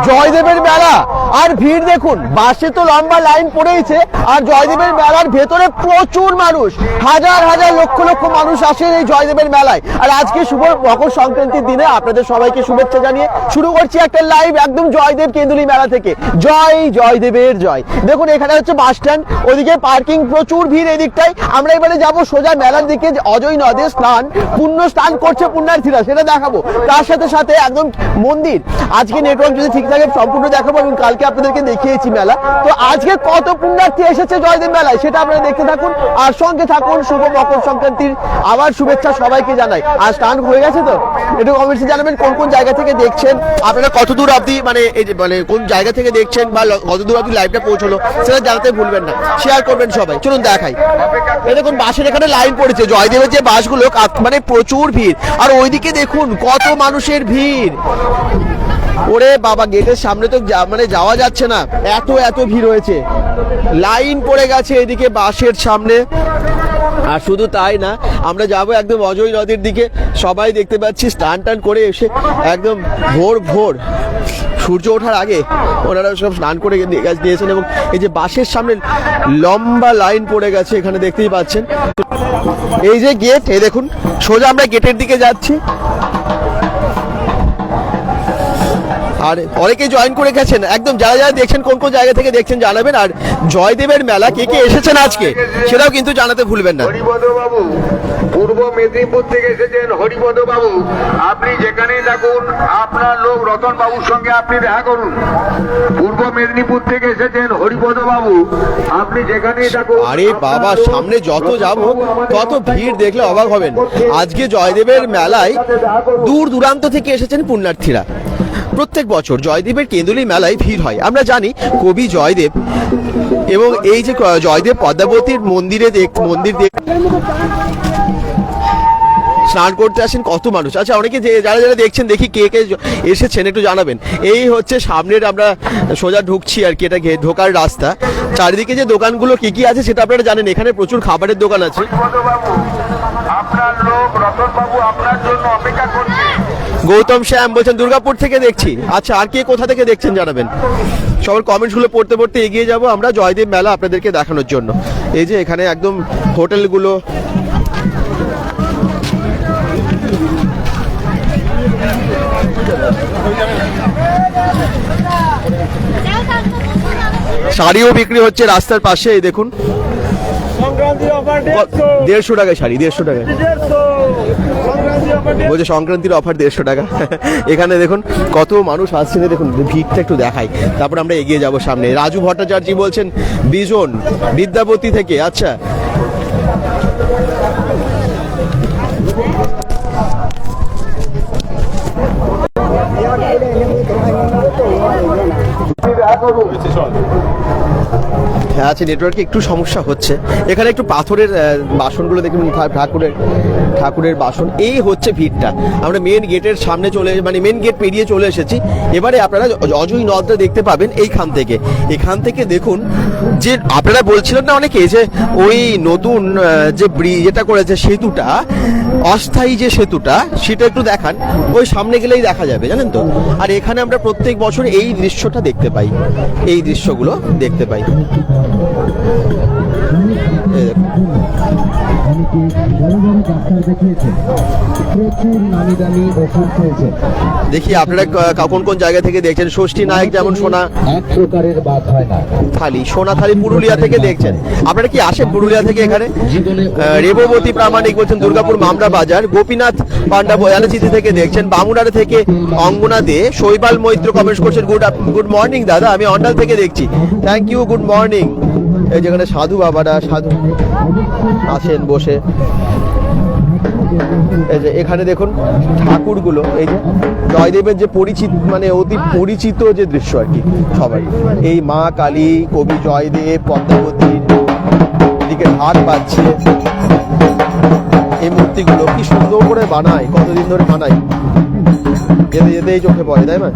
জয়দেবের মেলা আর ভিড় দেখুন, বাসে তো লম্বা লাইন পড়েইছে, আর জয়দেবের মেলার ভেতরে প্রচুর মানুষ, হাজার হাজার লক্ষ লক্ষ মানুষ আসেন এই জয়দেবের মেলায়। আর আজকে শুভ মকর সংক্রান্তির দিনে আপনাদের সবাইকে শুভেচ্ছা জানিয়ে শুরু করছি একটা লাইভ একদম জয়দেব কেন্দুলি মেলা থেকে। জয় জয়দেবের জয়। দেখুন এখানে হচ্ছে বাস স্ট্যান্ড, ওদিকে পার্কিং, প্রচুর ভিড় এদিকটাই। আমরা এবারে যাবো সোজা মেলার দিকে, অজয় নদে স্নান, পুণ্য স্নান করছে পুণ্যার্থীরা, সেটা দেখাবো। তার সাথে সাথে একদম মন্দির, আজকে নেটওয়ার্ক যদি ঠিক থাকে সম্পূর্ণ দেখাবো, এবং কালকে আপনাদেরকে দেখিয়েছি মেলা। তো আজকে কত পুণ্যার্থী এসেছে জয়দেব মেলায় সেটা আপনারা দেখতে থাকুন, আর সঙ্গে থাকুন। শুভ মকর সংক্রান্তির আবার শুভেচ্ছা সবাইকে জানাই। আর স্নান হয়ে গেছে তো একটু কমেন্টসে জানাবেন কোন কোন জায়গা থেকে দেখছেন, আপনারা কত দূর অবধি মানে এই যে মানে কোন জায়গা থেকে দেখছেন বা কত দূর অবধি লাইভটা পৌঁছলো সেটা জানাতে ভুলবেন না, শেয়ার করবেন সবাই। চলুন দেখাই। এই দেখুন বাসের এখানে লাইন পড়েছে, জয়দেবের যে বাসগুলো মানে প্রচুর ভিড়। আর ওইদিকে দেখুন কত মানুষের ভিড়, ওরে বাবা গেটের সামনে তো মানে যাওয়া যাচ্ছে না, এত এত ভিড় হয়েছে, লাইন পড়ে গেছে এদিকে বাসের সামনে। আর শুধু তাই না, আমরা যাবো একদম অজয় নদীর দিকে, সবাই দেখতে পাচ্ছি স্নান টান করে এসে একদম ভোর ভোর সূর্য ওঠার আগে ওনারা সব স্নান করে দিয়েছেন, এবং এই যে বাসের সামনে লম্বা লাইন পড়ে গেছে এখানে দেখতেই পাচ্ছেন। এই যে গেট, এই দেখুন সোজা আমরা গেটের দিকে যাচ্ছি, আর অনেকেই জয়েন করে গেছেন। একদম যারা যারা দেখছেন কোন কোন জায়গা থেকে দেখছেন জানাবেন, আর জয়দেবের মেলা কে কে এসেছেন আজকে সেটাও কিন্তু জানাতে ভুলবেন না। হরিপদ বাবু পূর্ব মেদিনীপুর থেকে এসেছেন, হরিপদ বাবু আপনি যেখানেই থাকুন আপনার লোক রতন বাবুর সঙ্গে আপনি দেখা করুন। পূর্ব মেদিনীপুর থেকে এসেছেন হরিপদ বাবু, আপনি যেখানেই থাকুন। আরে বাবা সামনে যত যাব তত ভিড় দেখলে অবাক হবেন। আজকে জয়দেবের মেলায় দূর দূরান্ত থেকে এসেছেন পুণ্যার্থীরা। প্রত্যেক বছর জয়দেবের কেন্দুলি মেলায় ভিড় হয়, আমরা জানি কবি জয়দেব, এবং এই যে জয়দেব পদ্মাবতীর মন্দির স্নান করতে আসেন কত মানুষ। আচ্ছা অনেকে যারা যারা দেখছেন দেখি কে কে এসেছেন একটু জানাবেন। এই হচ্ছে সামনের আমরা সোজা ঢুকছি আর কি, এটা ঢোকার রাস্তা। চারিদিকে যে দোকানগুলো কি কি আছে সেটা আপনারা জানেন, এখানে প্রচুর খাবারের দোকান আছে। আপনার লোক রতন বাবু আপনার জন্য অপেক্ষা করছে। গৌতম শ্যাম বলছেন দুর্গাপুর থেকে দেখছি। আচ্ছা আর কে কোথা থেকে দেখছেন জানাবেন। সবার কমেন্টসগুলো পড়তে পড়তে এগিয়ে যাব আমরা জয়দেব মেলা আপনাদেরকে দেখানোর জন্য। এই যে এখানে একদম হোটেলগুলো, শাড়িও বিক্রি হচ্ছে রাস্তার পাশে। এই দেখুন 150 টাকায় শাড়ি, 150 টাকায় বলছে সংক্রান্তির অফার 150 টাকা। এখানে দেখুন কত মানুষ আসছে, দেখুন ভিড়টা একটু দেখাই, তারপর আমরা এগিয়ে যাব সামনে। রাজু ভট্টাচার্য বলছেন বিজন বিদ্যাপতি থেকে। আচ্ছা হ্যাঁ আছে, নেটওয়ার্কে একটু সমস্যা হচ্ছে। এখানে একটু পাথরের বাসনগুলো দেখুন, ঠাকুরের বাসন। এই হচ্ছে ভিড়টা, আমরা মেন গেটের সামনে মানে মেন গেট পেরিয়ে চলে এসেছি। এবারে আপনারা অজয় নদটা দেখতে পাবেন এইখান থেকে। এখান থেকে দেখুন যে আপনারা বলছিলেন না অনেকে যে ওই নতুন যে যেটা করেছে সেতুটা, অস্থায়ী যে সেতুটা, সেটা একটু দেখান। ওই সামনে গেলেই দেখা যাবে জানেন তো। আর এখানে আমরা প্রত্যেক বছর এই দৃশ্যটা দেখতে পাই, এই দৃশ্যগুলো দেখতে পাই। দেখি আপনারা কোন কোন জায়গা থেকে দেখছেন। ষষ্ঠী নায়ক যেমন সোনা থালি, সোনা থালি পুরুলিয়া থেকে দেখছেন। আপনারা কি আসেন পুরুলিয়া থেকে এখানে? রেববতী প্রামাণিক বলছেন দুর্গাপুর মামরা বাজার। গোপীনাথ পান্ডা বয়ালচিতি থেকে দেখছেন। বামুনার থেকে অঙ্গনা দে। শৈবাল মৈত্র কমেন্ট করছেন গুড মর্নিং দাদা, আমি অন্ডাল থেকে দেখছি। Thank you, good morning. এই যেখানে সাধু বাবারা সাধু আছেন বসে। এই যে এখানে দেখুন ঠাকুরগুলো, এই যে জয়দেবের যে পরিচিত মানে অতি পরিচিত যে দৃশ্য আর কি সবাই। এই মা কালী, কবি জয়দেব, পদ্মাবতীর দিকে ঢাক পাচ্ছে। এই মূর্তিগুলো কি সুন্দর করে বানায়, কতদিন ধরে বানায়, যেতে যেতেই চোখে পড়ে, তাই না?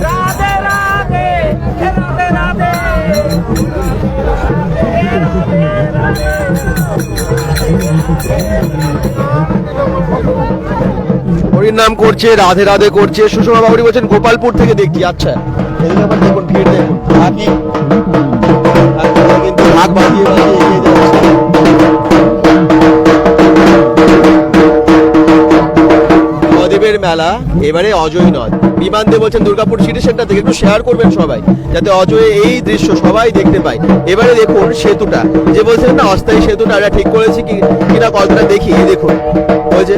রাধে রাধে রাধে রাধে হরির নাম করছে, রাধে রাধে করছে। সুষমা বাবুরি বলছেন গোপালপুর থেকে দেখছি। আচ্ছা, এদিকে আবার দেখুন ভিড় দেখুন, বাকি কিন্তু ভাগ বাঁধিয়ে বাঁধিয়ে এগিয়ে যাচ্ছে। জয়দেবের মেলা এবারে অজয় নদ। বিমান দিয়ে বলছেন দুর্গাপুর সিটি সেন্টার থেকে একটু শেয়ার করবেন সবাই, যাতে অজয়ে এই দৃশ্য সবাই দেখতে পায়। এবারে দেখুন সেতুটা, যে বলছেন না অস্থায়ী সেতুটা আমরা ঠিক করেছি কিনা কতটা দেখি। এই দেখুন ওই যে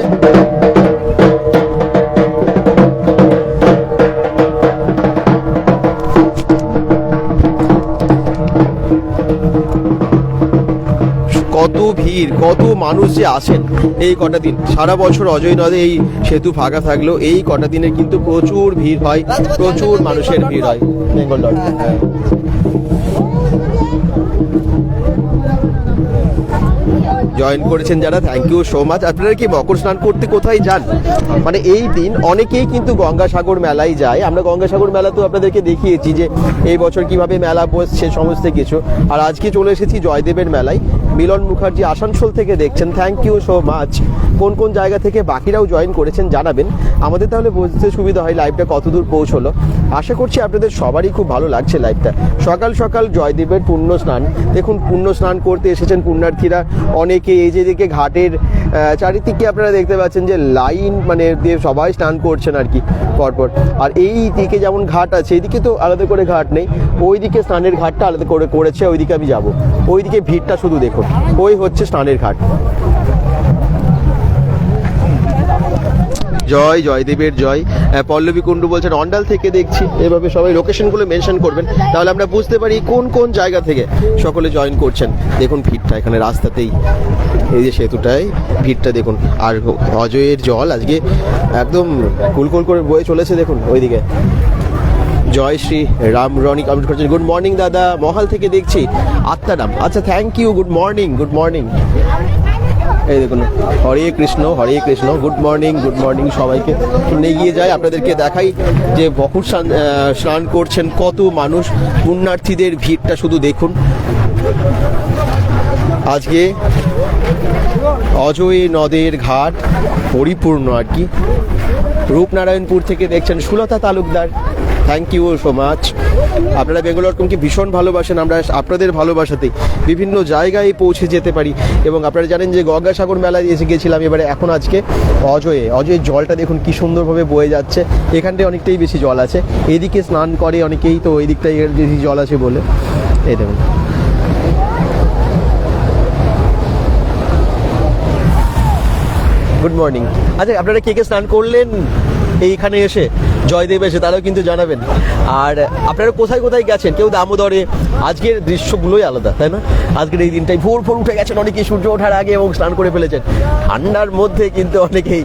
কত ভিড়, কত মানুষ যে আসেন এই কটা দিন। সারা বছর অজয় নদে এই সেতু ফাঁকা থাকলেও এই কটা দিনের কিন্তু প্রচুর ভিড় হয়, প্রচুর মানুষের ভিড় হয়। বেঙ্গল ডট জয়েন করেছেন যারা, থ্যাংক ইউ সো মাচ। আপনারা কি মকর স্নান করতে কোথায় যান? মানে এই দিন অনেকেই কিন্তু গঙ্গাসাগর মেলায় যায়। আমরা গঙ্গাসাগর মেলা তো আপনাদেরকে দেখিয়েছি যে এই বছর কিভাবে মেলা বসছে সমস্ত কিছু। আর আজকে চলে এসেছি জয়দেবের মেলায়। মিলন মুখার্জি আসানসোল থেকে দেখছেন, থ্যাংক ইউ সো মাচ। কোন কোন জায়গা থেকে বাকিরাও জয়েন করেছেন জানাবেন, আমাদের তাহলে বুঝতে সুবিধা হয় লাইভটা কতদূর পৌঁছলো। আশা করছি আপনাদের সবারই খুব ভালো লাগছে লাইভটা। সকাল সকাল জয়দেবের পুণ্য স্নান দেখুন, পুণ্য স্নান করতে এসেছেন পুণ্যার্থীরা অনেকে। এই যে দিকে ঘাটের চারিদিকে আপনারা দেখতে পাচ্ছেন যে লাইন মানে দিয়ে সবাই স্নান করছেন আর কি পরপর। আর এই দিকে যেমন ঘাট আছে, এইদিকে তো আলাদা করে ঘাট নেই, ওইদিকে স্নানের ঘাটটা আলাদা করে করেছে, ওইদিকে আমি যাব। ওইদিকে ভিড়টা শুধু দেখুন, ওই হচ্ছে স্নানের ঘাট। জয় জয়দেবের জয়। পল্লবী কুণ্ডু বলছেন অন্ডাল থেকে দেখছি। এভাবে সবাই লোকেশনগুলো মেনশন করবেন, তাহলে আমরা বুঝতে পারি কোন কোন জায়গা থেকে সকলে জয়েন করছেন। দেখুন ভিড়টা এখানে রাস্তাতেই, এই যে সেতুটায় ভিড়টা দেখুন। আর অজয়ের জল আজকে একদম কুলকুল করে বয়ে চলেছে দেখুন ওইদিকে। জয় শ্রী রাম রনি কমেন্ট করছেন, গুড মর্নিং দাদা, মহাল থেকে দেখছি আত্মারাম। আচ্ছা, thank you, good morning, good morning. এই দেখুন হরে কৃষ্ণ, হরে কৃষ্ণ, গুড মর্নিং সবাইকে। এগিয়ে যায় আপনাদেরকে দেখাই যে মকর স্নান করছেন কত মানুষ, পুণ্যার্থীদের ভিড়টা শুধু দেখুন। আজকে অজয় নদের ঘাট পরিপূর্ণ আর কি। রূপনারায়ণপুর থেকে দেখছেন Sulata Talukdar, thank you so much. আপনারা বেঙ্গল.কমকে ভীষণ ভালোবাসেন, আমরা আপনাদের ভালোবাসাতেই বিভিন্ন জায়গায় পৌঁছে যেতে পারি। এবং আপনারা জানেন যে গঙ্গাসাগর মেলায় এসে গেছিলাম, এবারে এখন আজকে অজয়ের জলটা দেখুন কি সুন্দরভাবে বয়ে যাচ্ছে। এখানটায় অনেকটাই বেশি জল আছে, এদিকে স্নান করে অনেকেই, তো ওই দিকটাই বেশি জল আছে বলে। এই দেখুন গুড মর্নিং। আচ্ছা, আপনারা কে কে স্নান করলেন এইখানে এসে, জয়দেব এসে, তারাও কিন্তু জানাবেন। আর আপনারা কোথায় কোথায় গেছেন, কেউ দামোদরে। আজকের দৃশ্যগুলোই আলাদা, তাই না? আজকের এই দিনটাই ভোর উঠে গেছেন অনেকেই সূর্য ওঠার আগে এবং স্নান করে ফেলেছেন। ঠান্ডার মধ্যে কিন্তু অনেকেই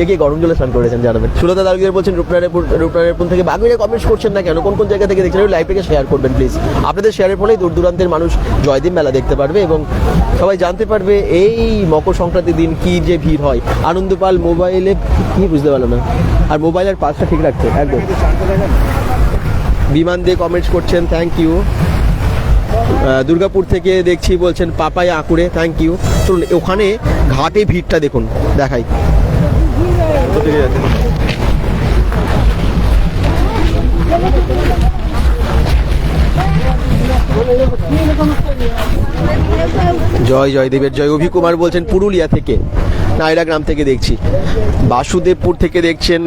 কে গরম জলে স্নান করেছেন জানাবেন। সুলতা তালুকদার বলছেন রূপনারায়ণপুর থেকে। বাকিরা কমেন্টস করছেন না কেন, কোন কোন জায়গা থেকে দেখছেন, ওই লাইভটাকে শেয়ার করবেন প্লিজ। আপনাদের শেয়ারের ফলেই দূর দূরান্তের মানুষ জয়দেব মেলা দেখতে পারবে এবং সবাই জানতে পারবে এই মকর সংক্রান্তির দিন কি যে ভিড় হয়। আনন্দপাল মোবাইলে কি বুঝতে পারলো না, আর মোবাইলের পাসটা ঠিক রাখছে একদম। বিমান দিয়ে কমেন্টস করছেন, থ্যাংক ইউ। দুর্গাপুর থেকে দেখছি বলছেন পাপায়া আঁকুড়ে, থ্যাংক ইউ। চলুন ওখানে ঘাটে ভিড়টা দেখুন, দেখাই। জয় জয়দেবের জয়। অভি কুমার বলছেন পুরুলিয়া থেকে, নাইরা গ্রাম থেকে দেখছি। বাসুদেবপুর থেকে দেখছেন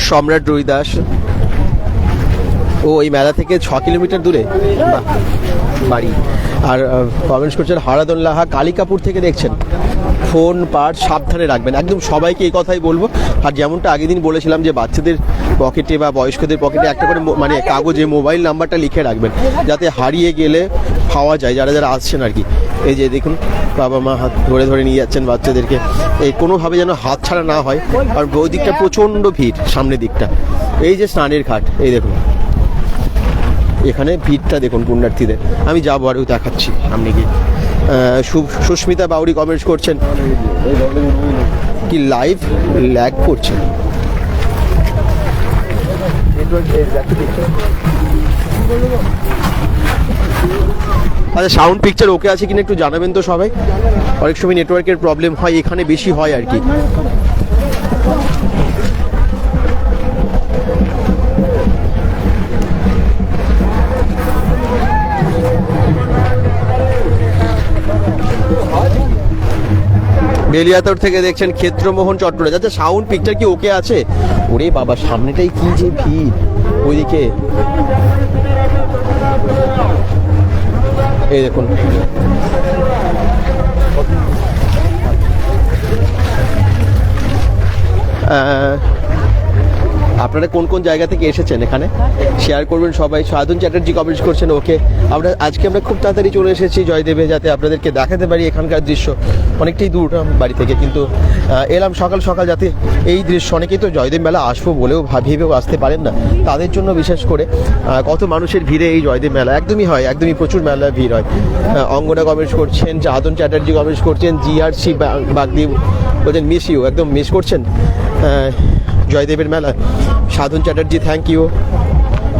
সম্রাট রুইদাস। ও এই মেলা থেকে 6 কিলোমিটার দূরে বাড়ি। আর কমেন্টস করছেন হারাদন লাহা কালিকাপুর থেকে দেখছেন। ফোন পার্স সাবধানে রাখবেন, একদম সবাইকে এই কথাই বলবো। আর যেমনটা আগের দিন বলেছিলাম যে বাচ্চাদের পকেটে বা বয়স্কদের পকেটে একটা করে মানে কাগজে মোবাইল নাম্বারটা লিখে রাখবেন, যাতে হারিয়ে গেলে পাওয়া যায় যারা যারা আসছেন আর কি। এই যে দেখুন বাবা মা হাত ধরে ধরে নিয়ে যাচ্ছেন বাচ্চাদেরকে, এই কোনোভাবে যেন হাত ছাড়া না হয়। আর ওই দিকটা প্রচণ্ড ভিড়, সামনের দিকটা এই যে স্নানের ঘাট, এই দেখুন এখানে ভিড়টা দেখুন পুণ্যার্থীদের। আমি যাবো আর দেখাচ্ছি সামনে গিয়ে। সুস্মিতা বাউরি কমেন্টস করছেন কি লাইভ ল্যাগ করছে। আচ্ছা সাউন্ড পিকচার ওকে আছে কিনা একটু জানাবেন তো সবাই। অনেক সময় নেটওয়ার্কের প্রবলেম হয়, এখানে বেশি হয় আর কি। বেলিয়াতর থেকে দেখছেন ক্ষেত্রমোহন চট্টরাজ। আচ্ছা সাউন্ড পিকচার কি ওকে আছে? ওরে বাবা সামনেটাই কি যে ভিড় ওইদিকে, এই দেখুন। আপনারা কোন কোন জায়গা থেকে এসেছেন এখানে শেয়ার করবেন সবাই। সাধন চ্যাটার্জি কমেন্ট করছেন ওকে। আজকে আমরা খুব তাড়াতাড়ি চলে এসেছি জয়দেবে, যাতে আপনাদেরকে দেখাতে পারি এখানকার দৃশ্য। অনেকটাই দূর বাড়ি থেকে, কিন্তু এলাম সকাল সকাল যাতে এই দৃশ্য, অনেকেই তো জয়দেব মেলা আসবো বলেও ভেবেও আসতে পারেন না, তাদের জন্য বিশেষ করে কত মানুষের ভিড়ে এই জয়দেব মেলা একদমই হয়, একদমই প্রচুর মেলা ভিড় হয়। অঙ্গনা কমেন্টস করছেন, সাধন চ্যাটার্জি কমেন্টস করছেন, জিআরসি বাগদি বলছেন মিস ইউ, একদম মিস করছেন জয়দেবের মেলা। সাধন চ্যাটার্জি থ্যাংক ইউ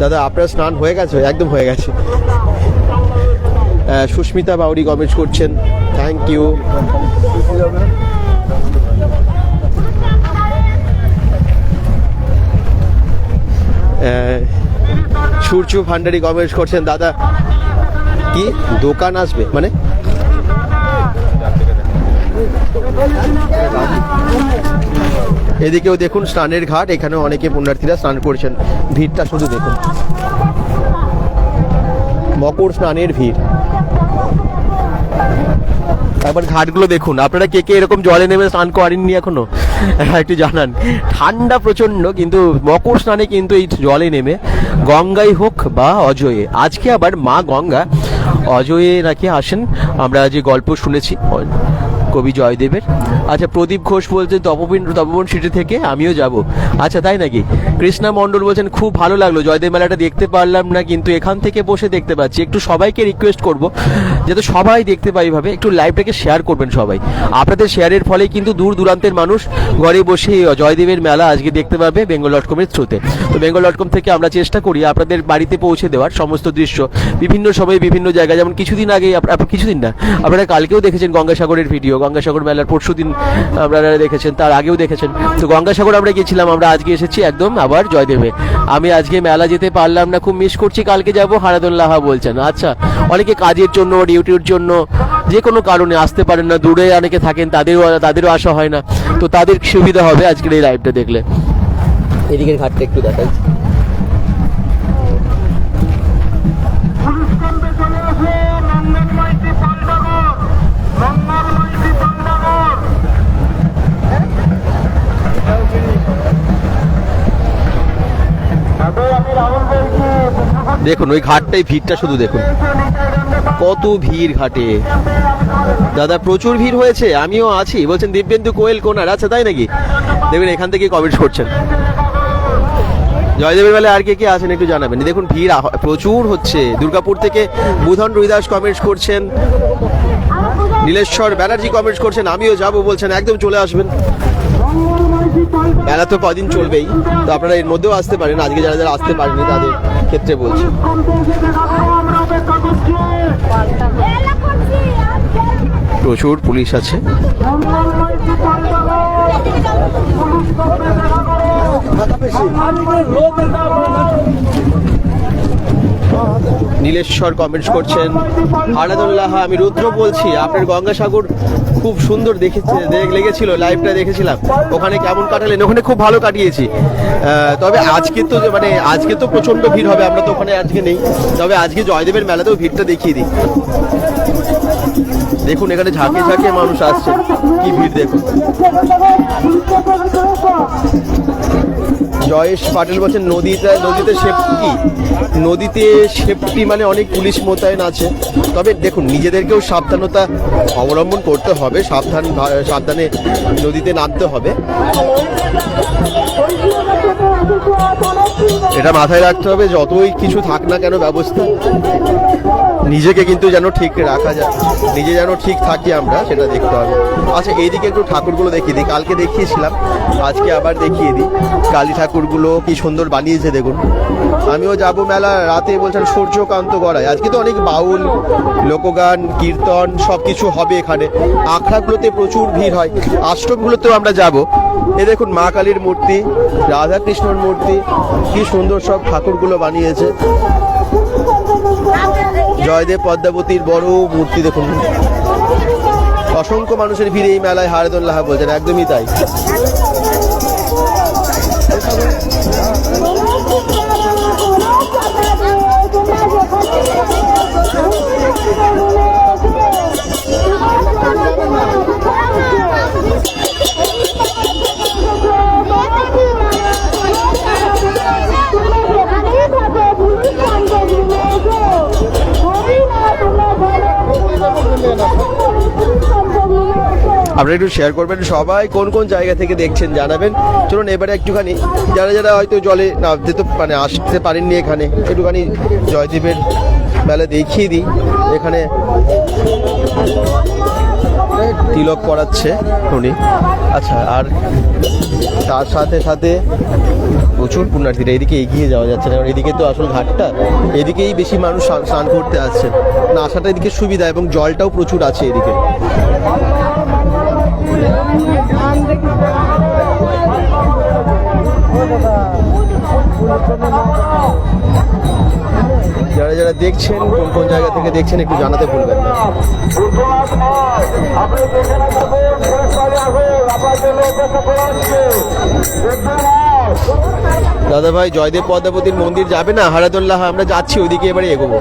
দাদা, আপনার স্নান হয়ে গেছে? একদম হয়ে গেছে। সুস্মিতা বাউরি কমেন্টস করছেন thank you. Surya Bhandari comments করছেন দাদা কি দোকান আসবে মানে? এদিকেও দেখুন স্নানের ঘাট, এখানেও অনেকে পুণ্যার্থীরা স্নান করছেন। ভিড়টা শুধু দেখুন, মকর স্নানের ভিড়। একবার ঘাটগুলো দেখুন। আপনারা কে কে এরকম জলে নেমে স্নান করেননি এখনো একটু জানান। ঠান্ডা প্রচন্ড, কিন্তু মকর স্নানে কিন্তু এই জলে নেমে গঙ্গায় হোক বা অজয়ে, আজকে আবার মা গঙ্গা অজয়ে নাকি আসেন, আমরা যে গল্প শুনেছি কবি জয়দেবের। আচ্ছা প্রদীপ ঘোষ বলছেন তপবন সিটি থেকে আমিও যাব। আচ্ছা তাই নাকি? কৃষ্ণা মণ্ডল বলছেন খুব ভালো লাগলো, জয়দেব মেলাটা দেখতে পারলাম না কিন্তু এখান থেকে বসে দেখতে পাচ্ছি। একটু সবাইকে রিকোয়েস্ট করব যাতে সবাই দেখতে পাই ভাবে একটু লাইভটাকে শেয়ার করবেন সবাই। আপনাদের শেয়ারের ফলে কিন্তু দূর দূরান্তের মানুষ ঘরে বসে জয়দেবের মেলা আজকে দেখতে পাবে bengal.com-এর থ্রুতে। তো bengal.com থেকে আমরা চেষ্টা করি আপনাদের বাড়িতে পৌঁছে দেওয়ার সমস্ত দৃশ্য বিভিন্ন সময়ে বিভিন্ন জায়গায়। যেমন কিছুদিন আগে কিছুদিন না, আপনারা কালকেও দেখেছেন গঙ্গাসাগরের ভিডিও, গঙ্গাসাগর মেলার পরশুদিন আপনারা দেখেছেন, তার আগেও দেখেছেন। তো গঙ্গাসাগর আমরা গেছিলাম, আমরা আজকে এসেছি একদম আবার জয়দেবে। আমি আজকে মেলা যেতে পারলাম না, খুব মিস করছি, কালকে যাব হারাদুল্লাহ বলছেন। আচ্ছা অনেকে কাজের জন্য ডিউটির জন্য যে কোনো কারণে আসতে পারেন না, দূরে অনেকে থাকেন, তাদেরও আসা হয় না, তো তাদের সুবিধা হবে আজকের এই লাইভটা দেখলে। এদিকের ঘাটটা একটু দেখাই। দেখুন ওই ঘাটটাই ভিড়টা শুধু দেখুন, কত ভিড় ঘাটে। দাদা প্রচুর ভিড় হয়েছে, আমিও আছি বলছেন দিব্যেন্দু কোয়েল কোনার। আচ্ছা তাই নাকি? দেখবেন এখান থেকে কমেন্টস করছেন। জয়দেবের মেলায় আর কে কে আছেন একটু জানাবেন। দেখুন ভিড় প্রচুর হচ্ছে। দুর্গাপুর থেকে বুধন রুইদাস কমেন্টস করছেন, নীলেশ্বর ব্যানার্জি কমেন্টস করছেন আমিও যাব বলছেন, একদম চলে আসবেন। মেলা তো কদিন চলবেই, তো আপনারা এর মধ্যেও আসতে পারেন। আজকে যারা যারা আসতে পারেনি তাদের ক্ষেত্রে বলছি। প্রচুর পুলিশ আছে। নীলেশ্বর কমেন্টস করছেন হারাদুল্লাহ, আমি রুদ্র বলছি, আপনার গঙ্গাসাগর খুব সুন্দর লেগেছিল, লাইভটা দেখেছিলাম, ওখানে কেমন কাটালেন? ওখানে খুব ভালো কাটিয়েছি। তবে আজকে তো প্রচন্ড ভিড় হবে, আমরা তো ওখানে আজকে নেই, তবে আজকে জয়দেবের মেলাতেও ভিড়টা দেখিয়ে দিই। দেখুন এখানে ঝাঁকে ঝাঁকে মানুষ আসছে, কি ভিড় দেখুন। জয়েশ পাটেল বলছেন নদীতে সেফটি মানে অনেক পুলিশ মোতায়েন আছে। তবে দেখুন নিজেদেরকেও সাবধানতা অবলম্বন করতে হবে, সাবধানে নদীতে নামতে হবে, এটা মাথায় রাখতে হবে। যতই কিছু থাক না কেন ব্যবস্থা, নিজেকে কিন্তু যেন ঠিক রাখা যায়, নিজে যেন ঠিক থাকি আমরা, সেটা দেখতে হবে। আচ্ছা, এইদিকে একটু ঠাকুরগুলো দেখিয়ে দিই, কালকে দেখিয়েছিলাম, আজকে আবার দেখিয়ে দিই। কালী ঠাকুরগুলো কি সুন্দর বানিয়েছে দেখুন। আমিও যাব মেলা রাতে, বলছেন সূর্যকান্ত গড়ায়। আজকে তো অনেক বাউল, লোকগান, কীর্তন সব কিছু হবে এখানে। আখড়াগুলোতে প্রচুর ভিড় হয়, আশ্রমগুলোতেও আমরা যাব। এ দেখুন মা কালীর মূর্তি, রাধা কৃষ্ণর মূর্তি, কি সুন্দর সব ঠাকুরগুলো বানিয়েছে। জয়দেব পদ্মাবতীর বড় মূর্তি দেখুন। অসংখ্য মানুষের ভিড় এই মেলায়, হারেদুল্লাহ বলছেন, একদমই তাই। আপনারা একটু শেয়ার করবেন সবাই, কোন কোন জায়গা থেকে দেখছেন জানাবেন। চলুন এবারে একটুখানি যারা যারা হয়তো জলে নামতে তো মানে আসতে পারেননি এখানে, একটুখানি জয়দ্বীপের মেলা দেখিয়ে দিই। এখানে তিলক করাচ্ছে উনি। আচ্ছা, আর তার সাথে সাথে প্রচুর পুণ্যার্থীরা, এদিকে এগিয়ে যাওয়া যাচ্ছে না, কারণ এদিকে তো আসল ঘাটটা, এদিকেই বেশি মানুষ স্নান করতে আসছে না, আসাটা এদিকে সুবিধা, এবং জলটাও প্রচুর আছে এদিকে। যারা যারা দেখছেন, কোন কোন জায়গা থেকে দেখছেন একটু জানাতে ভুলবেন না। দাদা ভাই, জয়দেব পদ্মাবতীর মন্দির যাবে না হারাদুল্লাহ? আমরা যাচ্ছি ওইদিকে, এবারে এগোবো।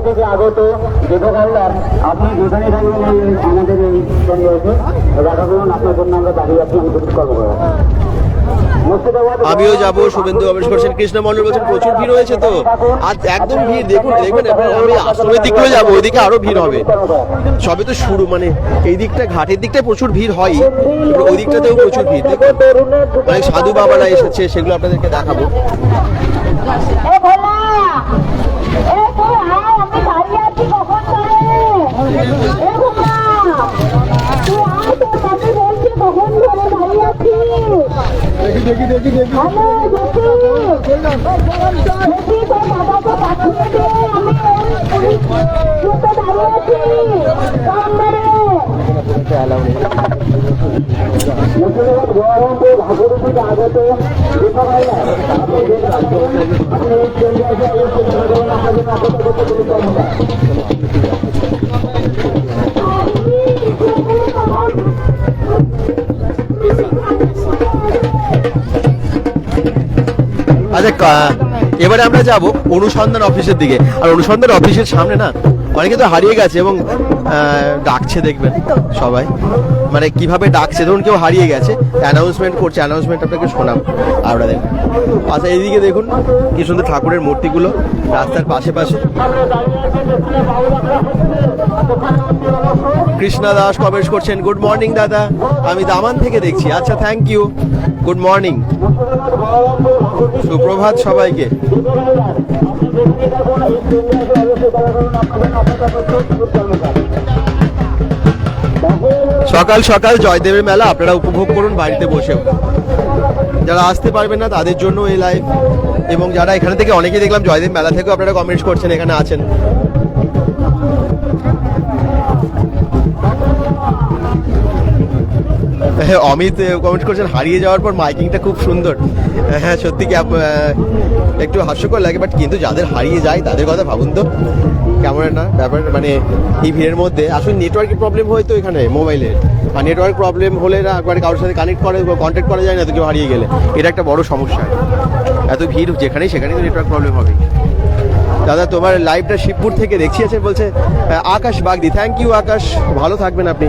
থেকে আগত দেবকান্ডার আপনি যেখানে থাকবেন আমাদের এই সঙ্গে এসে দেখা করুন, আপনার জন্য আমরা দাঁড়িয়ে আছি, করবো। আমিও যাবো। শুভেন্দু অবেশ করছেন, কৃষ্ণ মন্ডল বলছেন প্রচুর ভিড় হয়েছে তো আজ, একদম ভিড় দেখুন, দেখবেন আমি আশ্রমের দিক করে যাবো, ওইদিকে আরো ভিড় হবে। সবে তো শুরু, মানে এই দিকটা ঘাটের দিকটায় প্রচুর ভিড় হয়, ওই দিকটাতেও প্রচুর ভিড়। দেখুন অনেক সাধু বাবারা এসেছে, সেগুলো আপনাদেরকে দেখাবো। দেখি দেখি দেখি আচ্ছা, এবারে আমরা যাব অনুসন্ধান অফিসের দিকে। আর অনুসন্ধান অফিসের সামনে না অনেকে তো হারিয়ে গেছে, এবং ডাকছে দেখবেন সবাই, মানে কিভাবে ডাকছে, ধরুন কেউ হারিয়ে গেছে, অ্যানাউন্সমেন্ট করছে, অ্যানাউন্সমেন্ট আপনাকে শোনাব আমরা দেখুন। আচ্ছা, এইদিকে দেখুন কি সুন্দর ঠাকুরের মূর্তিগুলো রাস্তার পাশে পাশে। কৃষ্ণা দাস কমেন্ট করছেন, গুড মর্নিং দাদা, আমি দামান থেকে দেখছি। আচ্ছা, থ্যাংক ইউ, গুড মর্নিং, সুপ্রভাত সবাইকে। সকাল সকাল জয়দেবের মেলা আপনারা উপভোগ করুন বাড়িতে বসেও। যারা আসতে পারবেন না তাদের জন্য এই লাইভ, এবং যারা এখানে থেকে অনেকে দেখলাম জয়দেব মেলা থেকেও আপনারা কমেন্টস করছেন, এখানে আছেন। অমিত কমেন্ট করছেন, হারিয়ে যাওয়ার পর মাইকিংটা খুব সুন্দর। হ্যাঁ, সত্যি কি একটু হাস্যকর লাগে, বাট কিন্তু যাদের হারিয়ে যায় তাদের কথা ভাবুন তো, কেমন না ব্যাপার। মানে এই ভিড়ের মধ্যে আসলে নেটওয়ার্কের প্রবলেম হয় তো এখানে মোবাইলের, আর নেটওয়ার্ক প্রবলেম হলে না একবারে কারোর সাথে কন্ট্যাক্ট করা যায় না তো, কেউ হারিয়ে গেলে এটা একটা বড় সমস্যা। এত ভিড় যেখানেই সেখানেই তো নেটওয়ার্ক প্রবলেম হবে। দাদা, তোমার লাইভটা শিবপুর থেকে দেখছি আছে বলছে আকাশ বাগদি। থ্যাংক ইউ আকাশ, ভালো থাকবেন আপনি।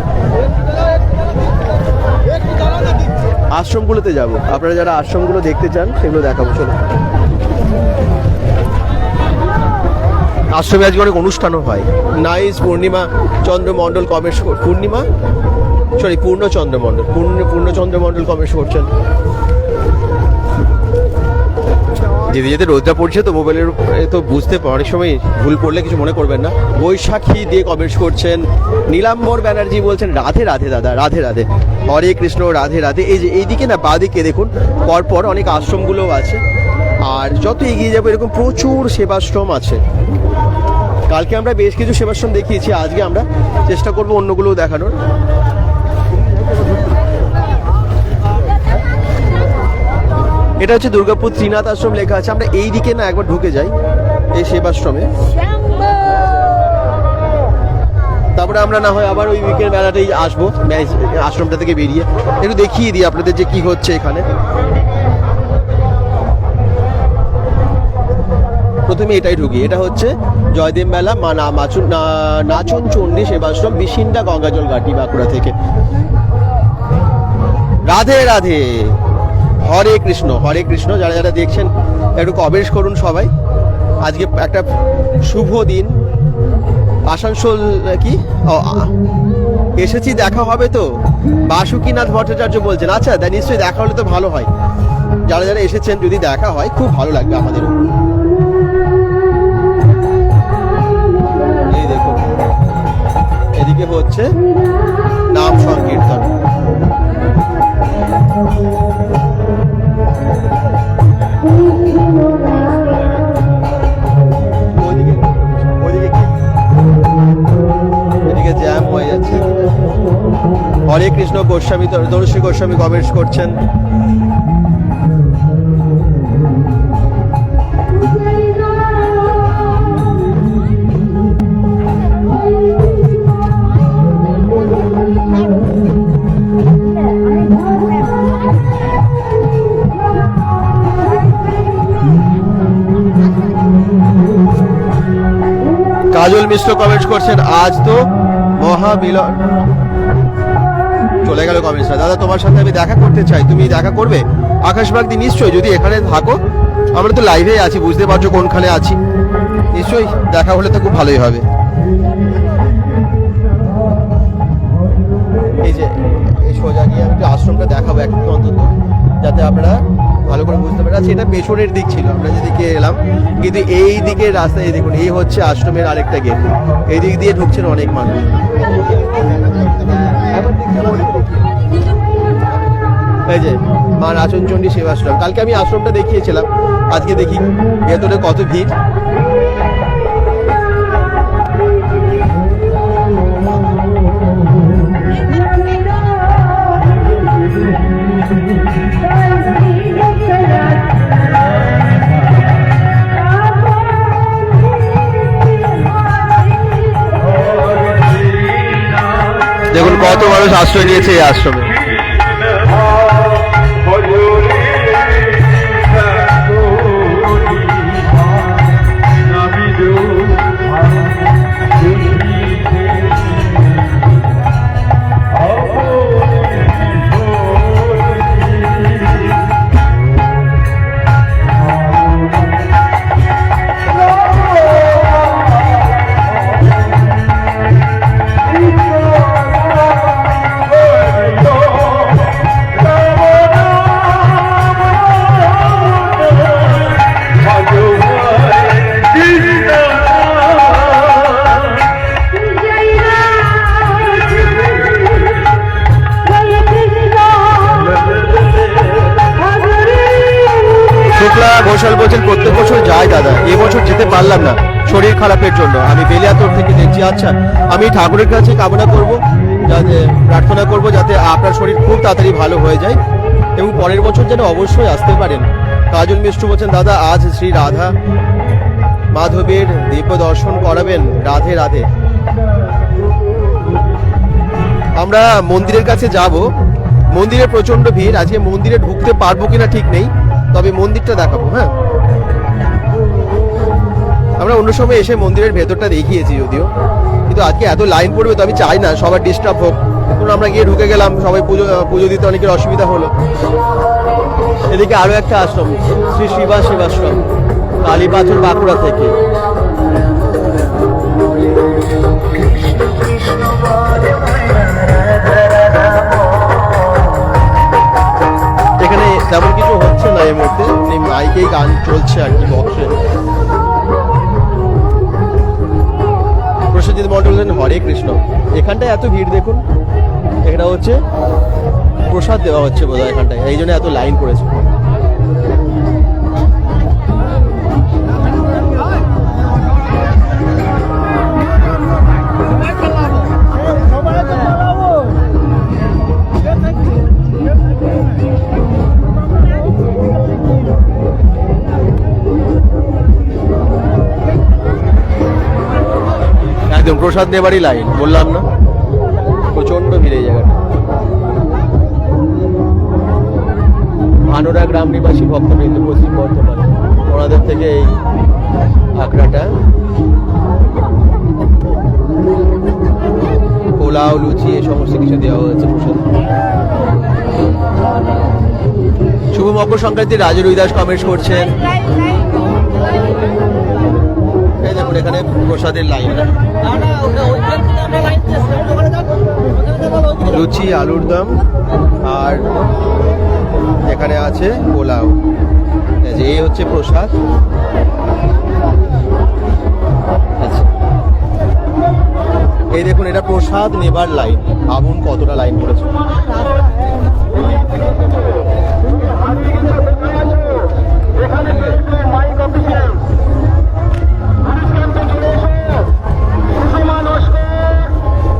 আশ্রমগুলোতে যাব, আপনারা যারা আশ্রমগুলো দেখতে চান সেগুলো দেখাবো। চলো, আশ্রমে আজকে অনেক অনুষ্ঠানও হয়। নাইস। পূর্ণিমা চন্দ্র মণ্ডল কমেন্টস, পূর্ণচন্দ্র মণ্ডল কমেন্টস করছেন। যেতে যেতে রোদটা পড়ছে তো মোবাইলের তো বুঝতে অনেক সময় ভুল করলে কিছু মনে করবেন না। বৈশাখী দিয়ে কমেন্টস করছেন। নীলাম্বর ব্যানার্জি বলছেন রাধে রাধে দাদা, রাধে রাধে, হরে কৃষ্ণ, রাধে রাধে। এই যে এইদিকে না বাঁদিকে দেখুন পরপর অনেক আশ্রমগুলোও আছে, আর যত এগিয়ে যাবো এরকম প্রচুর সেবাশ্রম আছে। কালকে আমরা বেশ কিছু সেবাশ্রম দেখিয়েছি, আজকে আমরা চেষ্টা করবো অন্যগুলোও দেখানোর। এটা হচ্ছে দুর্গাপুর ত্রিনাথ আশ্রম লেখা আছে। আমরা এই দিকে না একবার ঢুকে যাই এই সেবাশ্রমে, তারপরে আমরা না হয় আবার ওই উইকের মেলাতেই আসবো, আশ্রমটা থেকে বেরিয়ে একটু দেখিয়ে দিই আপনাদের যে কি হচ্ছে এখানে। প্রথমে এটাই ঢুকি, এটা হচ্ছে জয়দেব মেলা নাচন চণ্ডী সেবাশ্রম, বিশিন্ডা গঙ্গাজল ঘাটি, বাঁকুড়া থেকে। রাধে রাধে, হরে কৃষ্ণ, হরে কৃষ্ণ। যারা যারা দেখছেন একটু কমেন্টস করুন সবাই। আজকে একটা শুভ দিন। আসানসোল কি এসেছি, দেখা হবে তো? বাসুকীনাথ ভট্টাচার্য বলছেন। আচ্ছা, নিশ্চয়ই দেখা হলে তো ভালো হয়। যারা যারা এসেছেন যদি দেখা হয় খুব ভালো লাগবে আমাদেরও। এই দেখুন এদিকে হচ্ছে নাম সংকীর্তন। এদিকে জ্যাম হয়ে যাচ্ছে। হরে কৃষ্ণ গোস্বামী, তনুশ্রী গোস্বামী কমেন্টস করছেন। কাজল মিশ্র কমেন্টস করছেন আজ তো মহামিলন। চলে গেল কমেন্টসটা। দাদা তোমার সাথে আমি দেখা করতে চাই, তুমি দেখা করবে? আকাশবাগদি নিশ্চয়ই, যদি এখানে থাকো। আমরা তো লাইভেই আছি, বুঝতে পারছো কোনখানে আছি। নিশ্চয়ই দেখা হলে তো খুব ভালোই হবে। এই যে এই সোজা গিয়ে আমি একটু আশ্রমটা দেখাবো একটু অন্তত, যাতে আপনারা ভালো করে বুঝতে পারেন। আচ্ছা, এটা পেছনের দিক ছিল, আমরা যেদিকে এলাম, কিন্তু এই দিকে রাস্তায় দেখুন এই হচ্ছে আশ্রমের আরেকটা গেট। এই দিক দিয়ে ঢুকছেন অনেক মানুষ। এই যে মা নাচনচণ্ডী সেবাশ্রম। কালকে আমি আশ্রমটা দেখিয়েছিলাম, আজকে দেখি ভেতরে কত ভিড়। দেখুন কত মানুষ আশ্রয় নিয়েছে এই আশ্রমে। ঘোষাল বলছেন প্রত্যেক বছর যায় দাদা, এবছর যেতে পারলাম না শরীর খারাপের জন্য। আমি বেলিয়াতোড় থেকে দেখছি। আচ্ছা, আমি ঠাকুরের কাছে কামনা করব, যাতে প্রার্থনা করব যাতে আপনার শরীর খুব তাড়াতাড়ি ভালো হয়ে যায় এবং পরের বছর যেন অবশ্যই আসতে পারেন। কাজল মিশ্র বলছেন দাদা আজ শ্রী রাধা মাধবের দিব্য দর্শন করাবেন, রাধে রাধে। আমরা মন্দিরের কাছে যাব, মন্দিরে প্রচন্ড ভিড়। আজকে মন্দিরে ঢুকতে পারবো কিনা ঠিক নেই, তবে মন্দিরটা দেখাবো। হ্যাঁ, আমরা অন্য সময় এসে মন্দিরের ভেতরটা দেখিয়েছি যদিও, কিন্তু আজকে এত লাইন পড়বে তো আমি চাই না সবার ডিস্টার্ব হোক। এখন আমরা গিয়ে ঢুকে গেলাম, সবাই পুজো দিতে অনেকের অসুবিধা হলো। এদিকে আরো একটা আশ্রম, শ্রী শ্রীবাস সেবাশ্রম, কালীপাথর, বাঁকুড়া থেকে। এখানে তেমন কিছু হচ্ছে না এই মুহূর্তে, মাইকেই গান চলছে আর মন্ডল বলছেন হরে কৃষ্ণ। এখানটায় এত ভিড় দেখুন, এটা হচ্ছে প্রসাদ দেওয়া হচ্ছে বোধহয় এখানটায়, এই জন্য এত লাইন পড়েছে। একদম প্রসাদ নেবারই লাইন, বললাম না প্রচন্ড ভিড় এই জায়গাটা। ভানোরা গ্রাম নিবাসী ভক্তবৃন্দ পশ্চিম বর্ধমান, ওনাদের থেকে এই আখড়াটা পোলাও লুচি এই সমস্ত কিছু দেওয়া হয়েছে প্রসাদ। শুভ মকর সংক্রান্তি রাজু রুইদাস কমেন্টস করছেন। এই দেখুন এখানে প্রসাদের লাইন, লুচি আলুর দম আর এখানে আছে পোলাও, এই হচ্ছে প্রসাদ। আচ্ছা এই দেখুন এটা প্রসাদ নেবার লাইন, ভাবুন কতটা লাইন পড়েছে।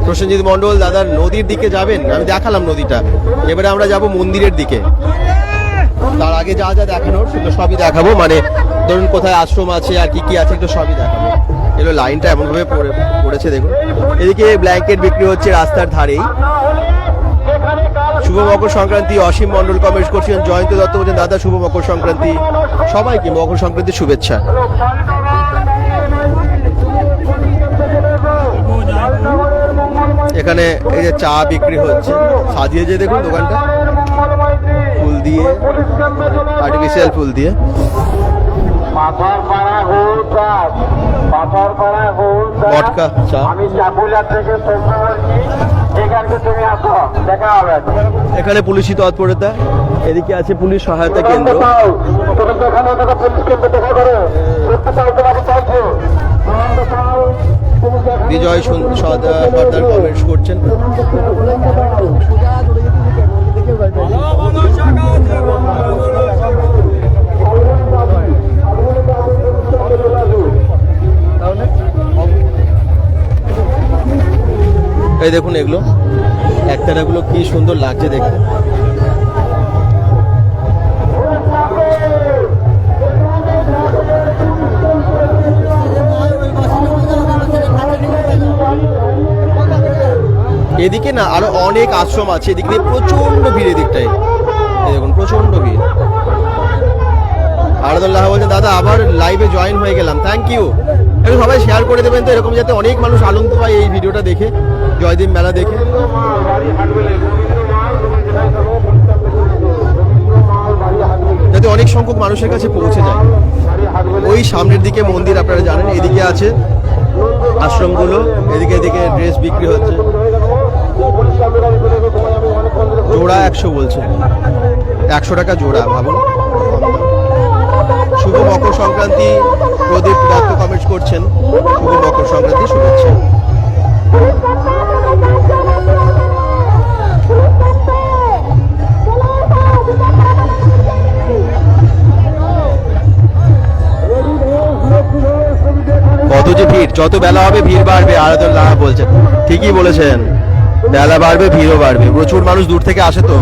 প্রসেনজিৎ মন্ডল দাদা নদীর দিকে যাবেন, আমি দেখালাম নদীটা, এবারে আমরা যাব মন্দিরের দিকে। তার আগে যা যা দেখানোর সেগুলো সবই দেখাবো, মানে ধরুন কোথায় আশ্রম আছে আর কি কি আছে এগুলো সবই দেখাবো। এগুলো লাইনটা এমনভাবে পড়েছে দেখুন। এদিকে ব্ল্যাঙ্কেট বিক্রি হচ্ছে রাস্তার ধারেই। শুভ মকর সংক্রান্তি অসীম মন্ডল কমেন্ট করছেন। জয়ন্ত দত্ত বলছেন দাদা শুভ মকর সংক্রান্তি, সবাইকে মকর সংক্রান্তির শুভেচ্ছা। এখানে এই যে চা বিক্রি হচ্ছে, সাজিয়েছে দেখুন দোকানটা ফুল দিয়ে, আর্টিফিশিয়াল ফুল দিয়ে। মটকা চা। এখানে পুলিশি তৎপরতা, এদিকে আছে পুলিশ সহায়তা কেন্দ্র। বিজয় সর্দার কমেন্টস করছেন। এই দেখুন এগুলো একতারাগুলো কি সুন্দর লাগছে দেখতে। এদিকে না আরো অনেক আশ্রম আছে, এদিক দিয়ে প্রচন্ড ভিড়, এদিকটায় এই দেখুন প্রচন্ড ভিড়। আরাদুল্লাহ বলছে দাদা আবার লাইভে জয়েন হয়ে গেলাম, থ্যাংক ইউ। একটু সবাই শেয়ার করে দেবেন তো, এরকম যাতে অনেক মানুষ আনন্দ পায় এই ভিডিওটা দেখে, জয়দেব মেলা দেখে। যাতে অনেক সংখ্যক মানুষের কাছে পৌঁছে যায়। ওই সামনের দিকে মন্দির আপনারা জানেন, এদিকে আছে আশ্রমগুলো, এদিকে এদিকে ড্রেস বিক্রি হচ্ছে। জোড়া 100 বলছে, 100 টাকা জোড়া, ভাবুন। শুভ মকর সংক্রান্তি প্রদীপ দত্ত কমেন্ট করছেন, শুভ মকর সংক্রান্তি শুভেচ্ছা। কত যে ভিড়, যত বেলা হবে ভিড় বাড়বে, আরাদুল্লাহ বলছেন। ঠিকই বলেছেন, বেলা বাড়বে ভিড়ও বাড়বে, প্রচুর মানুষ দূর থেকে আসে তো।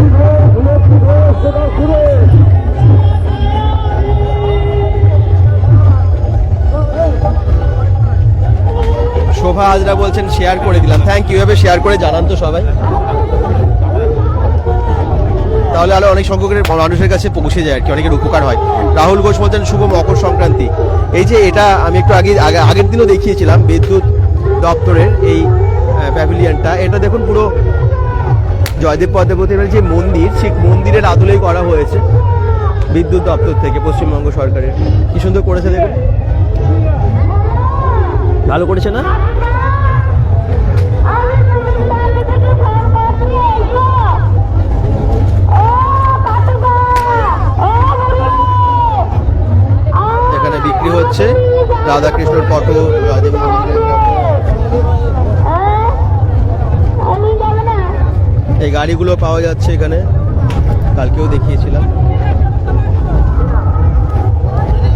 শোভা হাজরা বলছেন শেয়ার করে দিলাম, থ্যাংক ইউ। এভাবে শেয়ার করে জানান তো সবাই, তাহলে আরো অনেক সংখ্যক মানুষের কাছে পৌঁছে যায় আর কি, অনেকের উপকার হয়। রাহুল ঘোষ বলছেন শুভ মকর সংক্রান্তি। এই যে এটা আমি একটু আগের দিনও দেখিয়েছিলাম বিদ্যুৎ দপ্তরের এই প্যাভিলিয়নটা, এটা দেখুন পুরো জয়দেব পদ্মাবতীর যে মন্দির, ঠিক মন্দিরের আদলেই করা হয়েছে বিদ্যুৎ দপ্তর থেকে, পশ্চিমবঙ্গ সরকারের। কি সুন্দর করেছে দেখুন, ভালো করেছে না? এখানে বিক্রি হচ্ছে রাধাকৃষ্ণর ফটো, জয়দেব মন্দিরের ফটো। সেই গাড়িগুলো পাওয়া যাচ্ছে এখানে, কালকেও দেখিয়েছিলাম।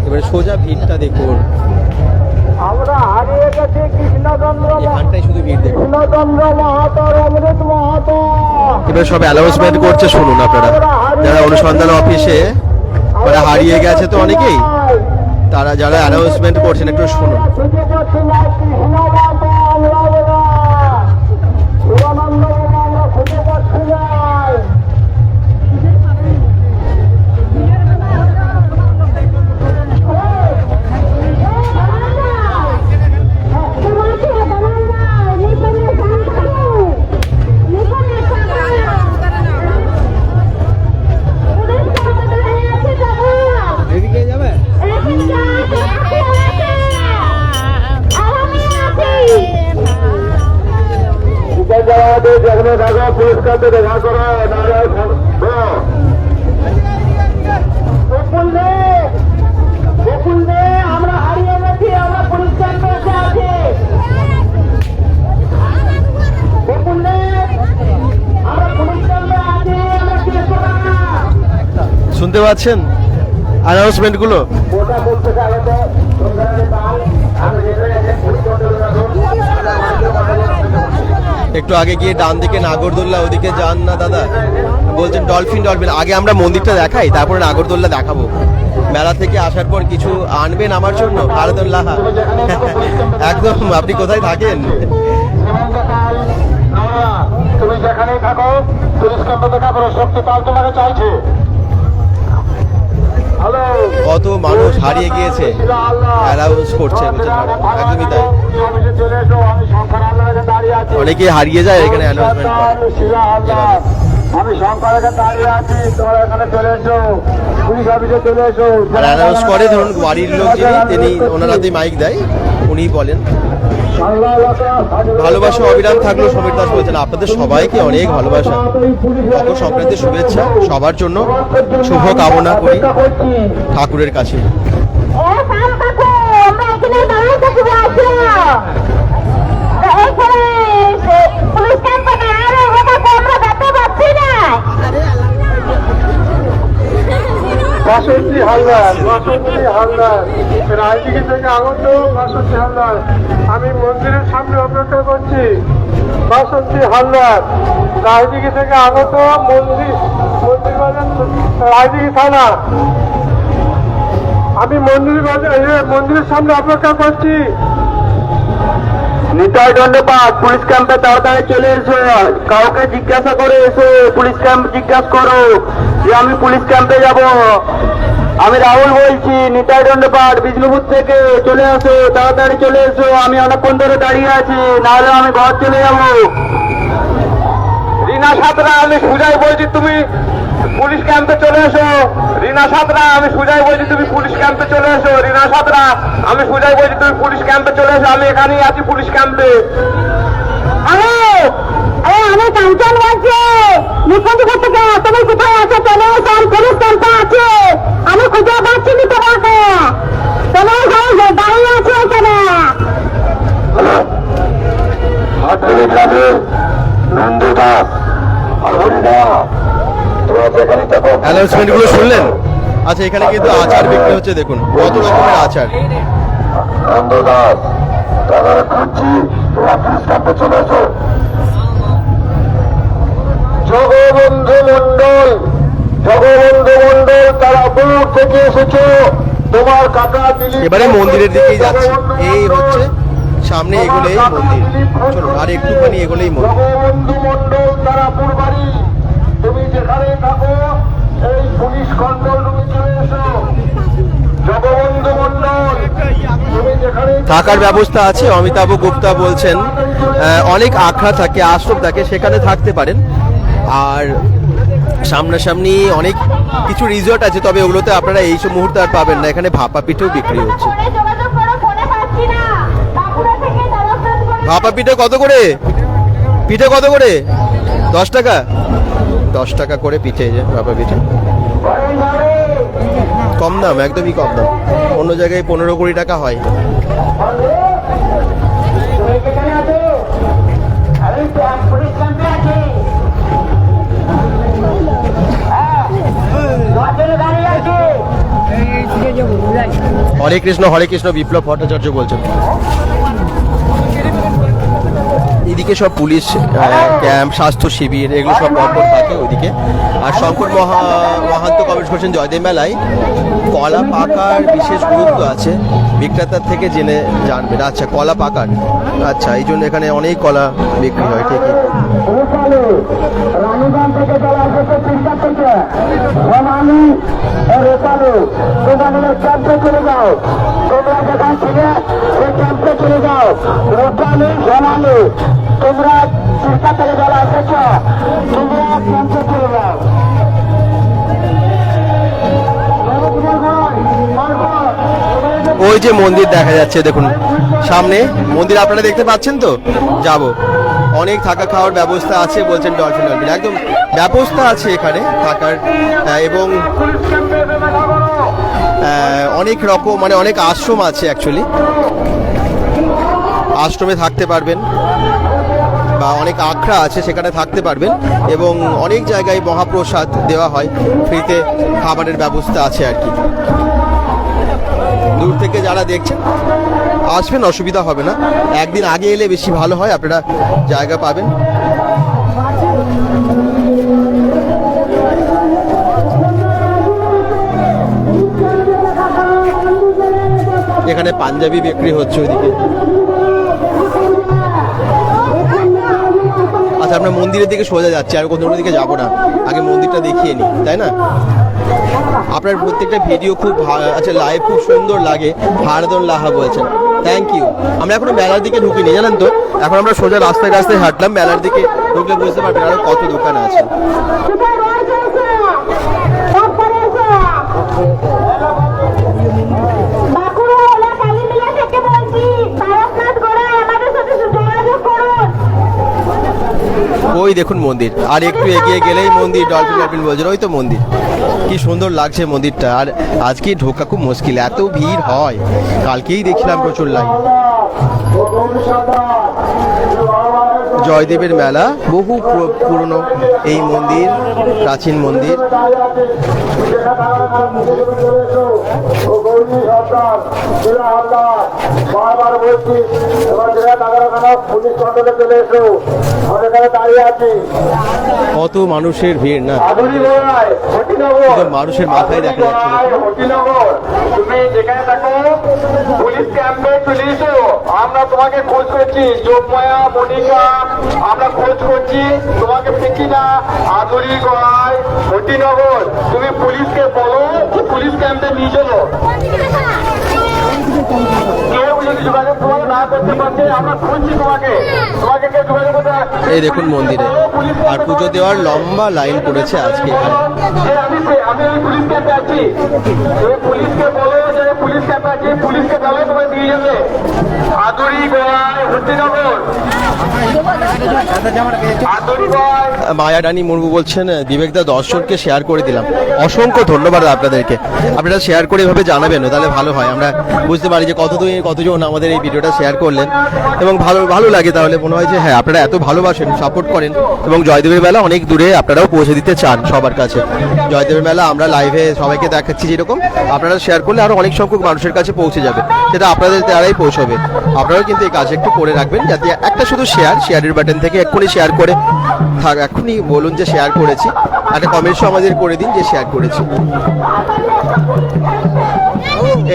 এবারে সোজা ভিড়টা দেখুন, আমরা হারিয়ে গেছি কৃষ্ণচন্দ্র এখানটাই শুধু ভিড় দেখুন। কৃষ্ণচন্দ্র মাহাতো, অমৃত মাহাতো। এবার সব অ্যানাউন্সমেন্ট করছে, শুনুন আপনারা। যারা অনুসন্ধান অফিসে মানে হারিয়ে গেছে তো অনেকেই, তারা যারা অ্যানাউন্সমেন্ট করছেন একটু শুনুন। খুঁজে পাচ্ছি না কৃষ্ণ মাহাতো, আমরা বলা শিবানন্দ বাবা আমরা খুঁজে পাচ্ছি না। যেখানে থাকো পুরস্কার দেখা করো। আমরা হারিয়ে গেছি, আমরা পুরস্কার পেয়েছে আছি। আমরা পুরস্কার আছি, আমরা চেষ্টা না। শুনতে পাচ্ছেন অ্যানাউন্সমেন্ট গুলো? ওটা বলতে চাই তো একটু আগে গিয়ে ডান দিকে নাগরদোল্লা, ওদিকে যান না দাদা, বলছেন ডলফিন ডলফিন। আগে আমরা মন্দিরটা দেখাই, তারপরে নাগরদোল্লা দেখাবো। মেলা থেকে আসার পর কিছু আনবেন আমার জন্য? ভারতুল্লাহ একদম। আপনি কোথায় থাকেন? তুমি যেখানেই থাকো পুরস্কার দেখা করো, শক্তিপাল তোমাকে চাইছে। কত মানুষ হারিয়ে গিয়েছে, অ্যানাউন্স করছে, একদমই তাই। অনেকে হারিয়ে যায় এখানে অ্যানাউন্সমেন্ট করে। আমি শঙ্কর এখানে দাঁড়িয়ে আছি, তোমরা এখানে চলে এসো, পুলিশ অফিসে চলে এসো। আর অ্যানাউন্স করে ধরুন বাড়ির লোক যিনি, তিনি ওনার হাতে মাইক দেয়, উনিই বলেন। ভালোবাসা অবিরাম থাকলো। সমীর দাস বলছেন আপনাদের সবাইকে অনেক ভালোবাসা, মকর সংক্রান্তির শুভেচ্ছা সবার জন্য, শুভ কামনা করি ঠাকুরের কাছে। বাসন্তী হালদার, বাসন্তী হালদার, রাজদিঘি থেকে আগত বাসন্তী হালদার। আমি মন্দিরের সামনে অপেক্ষা করছি। বাসন্তী হালদার, রাজদিঘি থেকে আগত, মন্দির বাজার, রাজদিঘি থানা। আমি মন্দিরের সামনে অপেক্ষা করছি। নিতাই দণ্ডপাঠ, পুলিশ ক্যাম্পে তাড়াতাড়ি চলে এসো। কাউকে জিজ্ঞাসা করে এসো, পুলিশ ক্যাম্প জিজ্ঞাসা করো যে আমি পুলিশ ক্যাম্পে যাব। আমি রাহুল বলছি, নিতাই দণ্ডপাঠ, বিষ্ণুপুর থেকে। চলে আসো, তাড়াতাড়ি চলে এসো। আমি অনেকক্ষণ ধরে দাঁড়িয়ে আছি, নাহলে আমি ঘর চলে যাব। রিনা সাঁতরা, আমি সুজাই বলছি তুমি পুলিশ ক্যাম্পে চলে এসো। রিনা সাঁতরা, আমি সুজাই বলছি তুমি পুলিশ ক্যাম্পে চলে এসো। রিনা সাঁতরা, আমি সুজাই বলছি তুমি পুলিশ ক্যাম্পে চলে এসো। আমি এখানেই আছি পুলিশ ক্যাম্পে। আমি কাঞ্চন বলছি, মুখ্যমন্ত্রী থেকে। তুমি কোথায় আছো? চলে এসো, আমি পুলিশ ক্যাম্পে আছি। আমি খুঁজে পাচ্ছি না তোমাকে, তুমি দাঁড়িয়ে আছো এখানে। নন্দু দাস, অ্যানাউন্সমেন্ট গুলো শুনলেন? আচ্ছা, এখানে কিন্তু আচার বিক্রি হচ্ছে, দেখুন কত রকমের আচার। নন্দু দাস, তারা খুঁজছি, তোমরা পুলিশ ক্যাম্পে চলে এসো। জগবন্ধু মন্ডল, জগবন্ধু মন্ডল, তারা দূর থেকে এসেছো। তোমার কাকা এবারে মন্দিরের দিকেই যাচ্ছে। এই হচ্ছে সামনে এগোলেই মন্দির, চলুন আর একটুখানি এগোলেই মন্দির। জগবন্ধু মন্ডল, তারাপুর বাড়ি। তুমি যেখানে থাকো এই পুলিশ কন্ট্রোল রুমে চলে এসো। জগবন্ধু মন্ডল, তুমি যেখানে থাকার ব্যবস্থা আছে। অমিতাভ গুপ্তা বলছেন অনেক আখড়া থাকে, আশ্রম থাকে, সেখানে থাকতে পারেন। আর সামনাসামনি অনেক কিছু রিসর্ট আছে, তবে ওগুলোতে আপনারা এই সব মুহূর্তে আর পাবেন না। এখানে ভাপা পিঠেও বিক্রি হচ্ছে। ভাপা পিঠে কত করে? পিঠে কত করে? 10 টাকা। 10 টাকা করে পিঠে, যে ভাপা পিঠে। কম দাম, একদমই কম দাম। অন্য জায়গায় 15-20 টাকা হয়। হরে কৃষ্ণ বিপ্লব ভট্টাচার্য বলছেন। এদিকে সব পুলিশ ক্যাম্প, স্বাস্থ্য শিবির এগুলো সব পরপর থাকে ওইদিকে। আর শঙ্কর মহান্ত কমেন্ট করছেন জয়দেব মেলায় কলা পাকার বিশেষ গুরুত্ব আছে, বিক্রেতার থেকে জেনে জানবেন। আচ্ছা, কলা পাকার, আচ্ছা, এই জন্য এখানে অনেক কলা বিক্রি হয়। ঠিকই। রানীগঞ্জ থেকে চলে আসছে তিনটা থেকে রমানি রেপালু, তোমরা ক্যাম্পে চলে যাও, তোমরা যেখান থেকে সেই ক্যাম্পে চলে যাও। রোপালু রমানি, তোমরা তিনটা থেকে চলে আসেছ, তোমরা ক্যাম্পে চলে যাও। ওই যে মন্দির দেখা যাচ্ছে দেখুন সামনে মন্দির, আপনারা দেখতে পাচ্ছেন তো। যাব, অনেক থাকা খাওয়ার ব্যবস্থা আছে বলছেন ডলফিন ডলফিন, একদম ব্যবস্থা আছে এখানে থাকার, এবং অনেক রকম মানে অনেক আশ্রম আছে অ্যাকচুয়ালি, আশ্রমে থাকতে পারবেন বা অনেক আখড়া আছে সেখানে থাকতে পারবেন, এবং অনেক জায়গায় মহাপ্রসাদ দেওয়া হয়, ফ্রিতে খাবারের ব্যবস্থা আছে আর কি। দূর থেকে যারা দেখছেন আসবেন, অসুবিধা হবে না। একদিন আগে এলে বেশি ভালো হয়, আপনারা জায়গা পাবেন। এখানে পাঞ্জাবি বিক্রি হচ্ছে ওইদিকে। আচ্ছা, আমরা মন্দিরের দিকে সোজা যাচ্ছি, আর কোথাও দিকে যাবো না, আগে মন্দিরটা দেখিয়ে নিই, তাই না? আপনার প্রত্যেকটা ভিডিও খুব আচ্ছা, লাইভ খুব সুন্দর লাগে, হারদন লাহা বলছেন, থ্যাংক ইউ। আমরা এখনো মেলার দিকে ঢুকিনি জানেন তো, এখন আমরা সোজা রাস্তায় রাস্তায় হাঁটলাম, মেলার দিকে ঢুকলে বুঝতে পারবেন আরো কত দোকান আছে। ওই দেখুন মন্দির, আর একটু এগিয়ে গেলেই মন্দির, ডলফিন ডলফিন বলছেন, ওই তো মন্দির। কি সুন্দর লাগছে মন্দিরটা, আর আজকে ঢোকা খুব মুশকিল, এত ভিড় হয়। কালকেই দেখছিলাম প্রচুর লাইন। জয়দেবের মেলা, বহু পুরনো এই মন্দির, প্রাচীন মন্দির। কত মানুষের ভিড় না, মানুষের মাথায় দেখা যাচ্ছে। তুমি যেখানে থাকো পুলিশ ক্যাম্পে চলে এসো, আমরা তোমাকে খোঁজ করছি, যোগমায়া মনিকা, আমরা খোঁজ করছি, তোমাকে পেছি না। আদুরি গড়াই হটিনগর, তুমি পুলিশকে বলো পুলিশ ক্যাম্পে নিয়ে চলো। কেউ যদি যোগাযোগ তোমাকে না করতে পারছে, আমরা খুঁজছি তোমাকে, তোমাকে কেউ যোগাযোগ করতে। এই দেখুন মন্দিরে, আর পুজো দেওয়ার লম্বা লাইন পড়েছে আজকে এখানে। আমি ওই পুলিশ ক্যাম্পে আছি, তুমি পুলিশকে বলো যে পুলিশ ক্যাম্পে আছি, পুলিশকে বলো তোমায় দিয়ে যাবে। আদুরি গড়াই হটিনগর, মায়ারানী মুর্মু বলছেন, বিবেকদা দর্শককে শেয়ার করে দিলাম। অসংখ্য ধন্যবাদ আপনাদেরকে, আপনারা শেয়ার করে এভাবে জানাবেন, তাহলে ভালো হয়, আমরা বুঝতে পারি যে কতজন আমাদের এই ভিডিওটা শেয়ার করলেন, এবং ভালো লাগে, তাহলে মনে হয় যে হ্যাঁ আপনারা এত ভালোবাসেন, সাপোর্ট করেন, এবং জয়দেবের মেলা অনেক দূরে আপনারাও পৌঁছে দিতে চান সবার কাছে। জয়দেবের মেলা আমরা লাইভে সবাইকে দেখাচ্ছি যেরকম, আপনারা শেয়ার করলে আরো অনেক সংখ্যক মানুষের কাছে পৌঁছে যাবে, সেটা আপনাদের দ্বারাই পৌঁছবে। আপনারাও কিন্তু এই কাজ একটু করে রাখবেন, যাতে একটা শুধু শেয়ারের বাটন থেকে এক্ষুনি শেয়ার করে থাক, এক্ষুনি বলুন যে শেয়ার করেছি, একটা কমেন্টসও আমাদের করে দিন যে শেয়ার করেছি।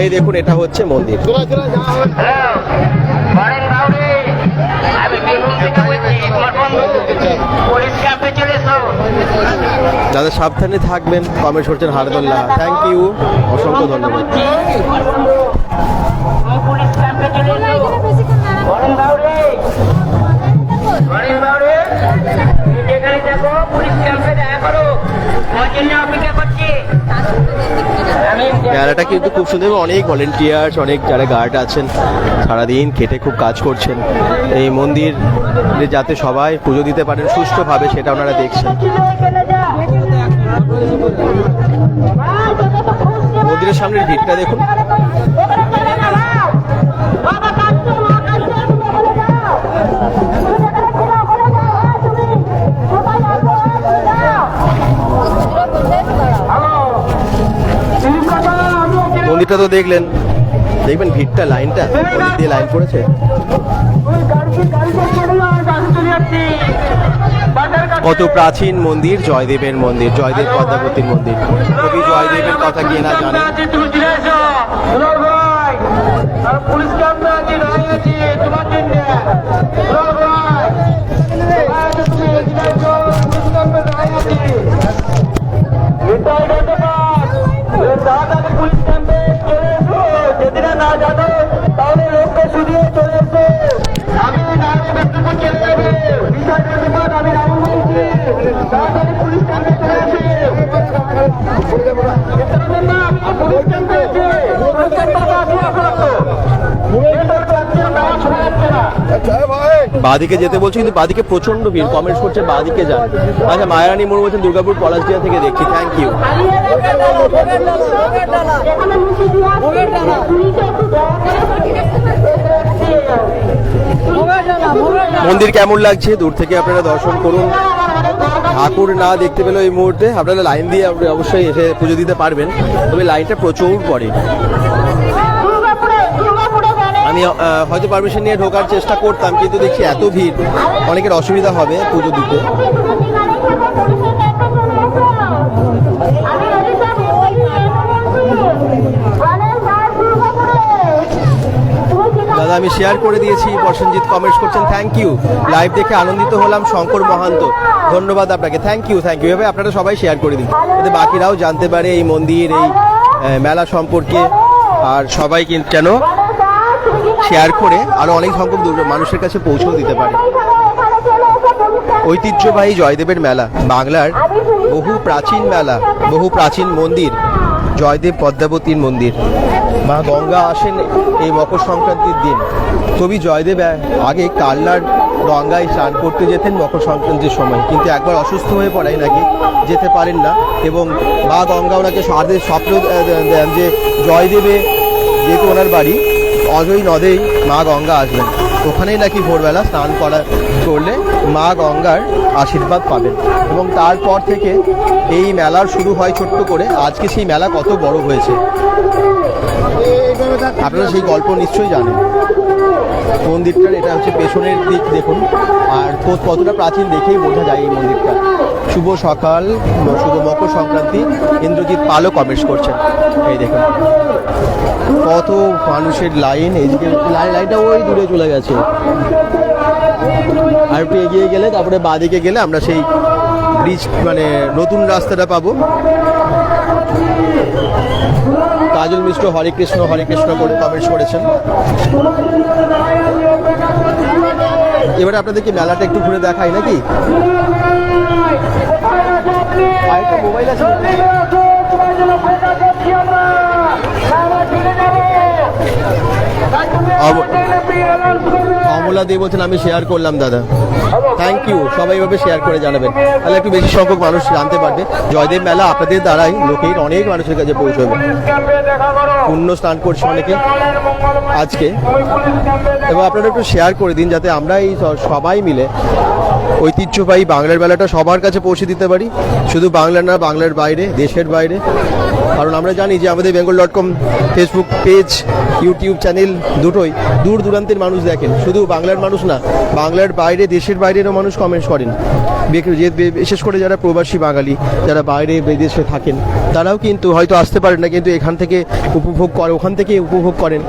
এই দেখুন এটা হচ্ছে মন্দির। দাদা সাবধানে থাকবেন, কমেন্ট করছেন হারদুল্লাহ, থ্যাংক ইউ, অসংখ্য ধন্যবাদ। মেলাটা কিন্তু খুব সুন্দর, অনেক ভলেন্টিয়ার্স, অনেক যারা গার্ড আছেন সারাদিন খেটে খুব কাজ করছেন এই মন্দির যাতে সবাই পুজো দিতে পারেন সুষ্ঠুভাবে, সেটা ওনারা দেখছেন। মন্দিরের সামনের ভিড়টা দেখুন। মন্দিরটা তো দেখলেন, দেখবেন ভিড়টা, লাইনটা ওদিক দিয়ে লাইন পড়েছে। কত প্রাচীন মন্দির, জয়দেবের মন্দির, জয়দেব পদ্মাবতীর মন্দির। কবি জয়দেবের কথা কে না জানে। পুলিশ ক্যাম্পে আছি, দাঁড়িয়ে আছি তোমার জন্য। পুলিশ ক্যাম্পে দাঁড়িয়ে আছি, তাড়াতাড়ি পুলিশ ক্যাম্পে চলে এসো। যদি না জানো তাহলে লোককে শুধিয়ে চলে এসো। আমি ব্যক্তিপুর চলে যাবে, আমি রাহুল বলছি। তাড়াতাড়ি পুলিশ ক্যাম্পে চলে এসে পুলিশ ক্যাম্পে আছে, পুলিশ ক্যাম্পে বাদিকে যেতে বলছি, কিন্তু বাদিকে প্রচন্ড ভিড়। কমেন্টস করছে বাদিকে যান। আচ্ছা, মায়ারানী মুর্মু বলছেন দুর্গাপুর পলাশডিহা থেকে দেখছি, থ্যাংক ইউ। মন্দির কেমন লাগছে দূর থেকে আপনারা দর্শন করুন। ঠাকুর না দেখতে পেলেও এই মুহূর্তে আপনারা লাইন দিয়ে অবশ্যই এসে পুজো দিতে পারবেন, তবে লাইনটা প্রচুর পড়ে। আমি হয়তো পারমিশন নিয়ে ঢোকার চেষ্টা করতাম, কিন্তু দেখছি এত ভিড়, অনেকের অসুবিধা হবে পুজো দিতে। দাদা আমি শেয়ার করে দিয়েছি, প্রসেনজিৎ কমেন্টস করছেন থ্যাংক ইউ। লাইভ দেখে আনন্দিত হলাম, শঙ্কর মহান্ত ধন্যবাদ আপনাকে, থ্যাংক ইউ থ্যাংক ইউ। এভাবে আপনারা সবাই শেয়ার করে দিন, যাতে বাকিরাও জানতে পারে এই মন্দির, এই মেলা সম্পর্কে। আর সবাই কিন্তু কেন শেয়ার করে আরো অনেক সংখ্যক মানুষের কাছে পৌঁছেও দিতে পারে। ঐতিহ্যবাহী জয়দেবের মেলা, বাংলার বহু প্রাচীন মেলা, বহু প্রাচীন মন্দির, জয়দেব পদ্মাবতীর মন্দির। মা গঙ্গা আসেন এই মকর সংক্রান্তির দিন। কবি জয়দেব আগে কালনার গঙ্গায় স্নান করতে যেতেন মকর সংক্রান্তির সময়, কিন্তু একবার অসুস্থ হয়ে পড়ায় নাকি যেতে পারেন না, এবং মা গঙ্গা ওনাকে স্বপ্ন দেন যে জয়দেবে যেহেতু ওনার বাড়ি অজয় নদেই মা গঙ্গা আসবেন, ওখানেই নাকি ভোরবেলা স্নান করলে মা গঙ্গার আশীর্বাদ পাবেন। এবং তারপর থেকে এই মেলার শুরু হয় ছোট্ট করে, আজকে সেই মেলা কত বড় হয়েছে আপনারা সেই গল্প নিশ্চয়ই জানেন। মন্দিরটার এটা হচ্ছে পেছনের দিক দেখুন, আর কতটা প্রাচীন দেখেই বোঝা যায় এই মন্দিরটা। শুভ সকাল, শুভ মকর সংক্রান্তি। ইন্দ্রজিৎ পালও কমেন্টস করছেন, এই দেখুন কত মানুষের লাইন। এইদিকে লাইনটা ওই দূরে চলে গেছে, আর একটু এগিয়ে গেলে তারপরে বাঁদিকে গেলে আমরা সেই ব্রিজ মানে নতুন রাস্তাটা পাবো। কাজল মিশ্র হরে কৃষ্ণ করে কমেন্টস করেছেন। এবারে আপনাদেরকে মেলাটা একটু ঘুরে দেখাই নাকি? আরেকটা মোবাইল আছে, অমলা দিয়ে বলছেন আমি শেয়ার করলাম দাদা, থ্যাংক ইউ। সবাই এভাবে শেয়ার করে জানাবেন, তাহলে একটু বেশি সংখ্যক মানুষ জানতে পারবে। জয়দেব মেলা আপনাদের দ্বারাই লোকের অনেক মানুষের কাছে পৌঁছবে। পুণ্য স্নান করছে অনেকে আজকে, এবং আপনারা একটু শেয়ার করে দিন যাতে আমরা এই সবাই মিলে ঐতিহ্যবাহী বাংলার মেলাটা সবার কাছে পৌঁছে দিতে পারি। শুধু বাংলার না, বাংলার বাইরে, দেশের বাইরে। কারণ আমরা জানি যে আমাদের bengal.com Facebook page, YouTube channel দুটোই দূর দূরান্তের মানুষ দেখেন, শুধু বাংলার মানুষ না, বাংলার বাইরে, দেশের বাইরেরও মানুষ কমেন্টস করেন। বিশেষ করে যারা প্রবাসী বাঙালি, যারা বাইরে বিদেশে থাকেন, তারাও কিন্তু হয়তো আসতে পারেন না, কিন্তু এখান থেকে উপভোগ করে, ওখান থেকে উপভোগ করেন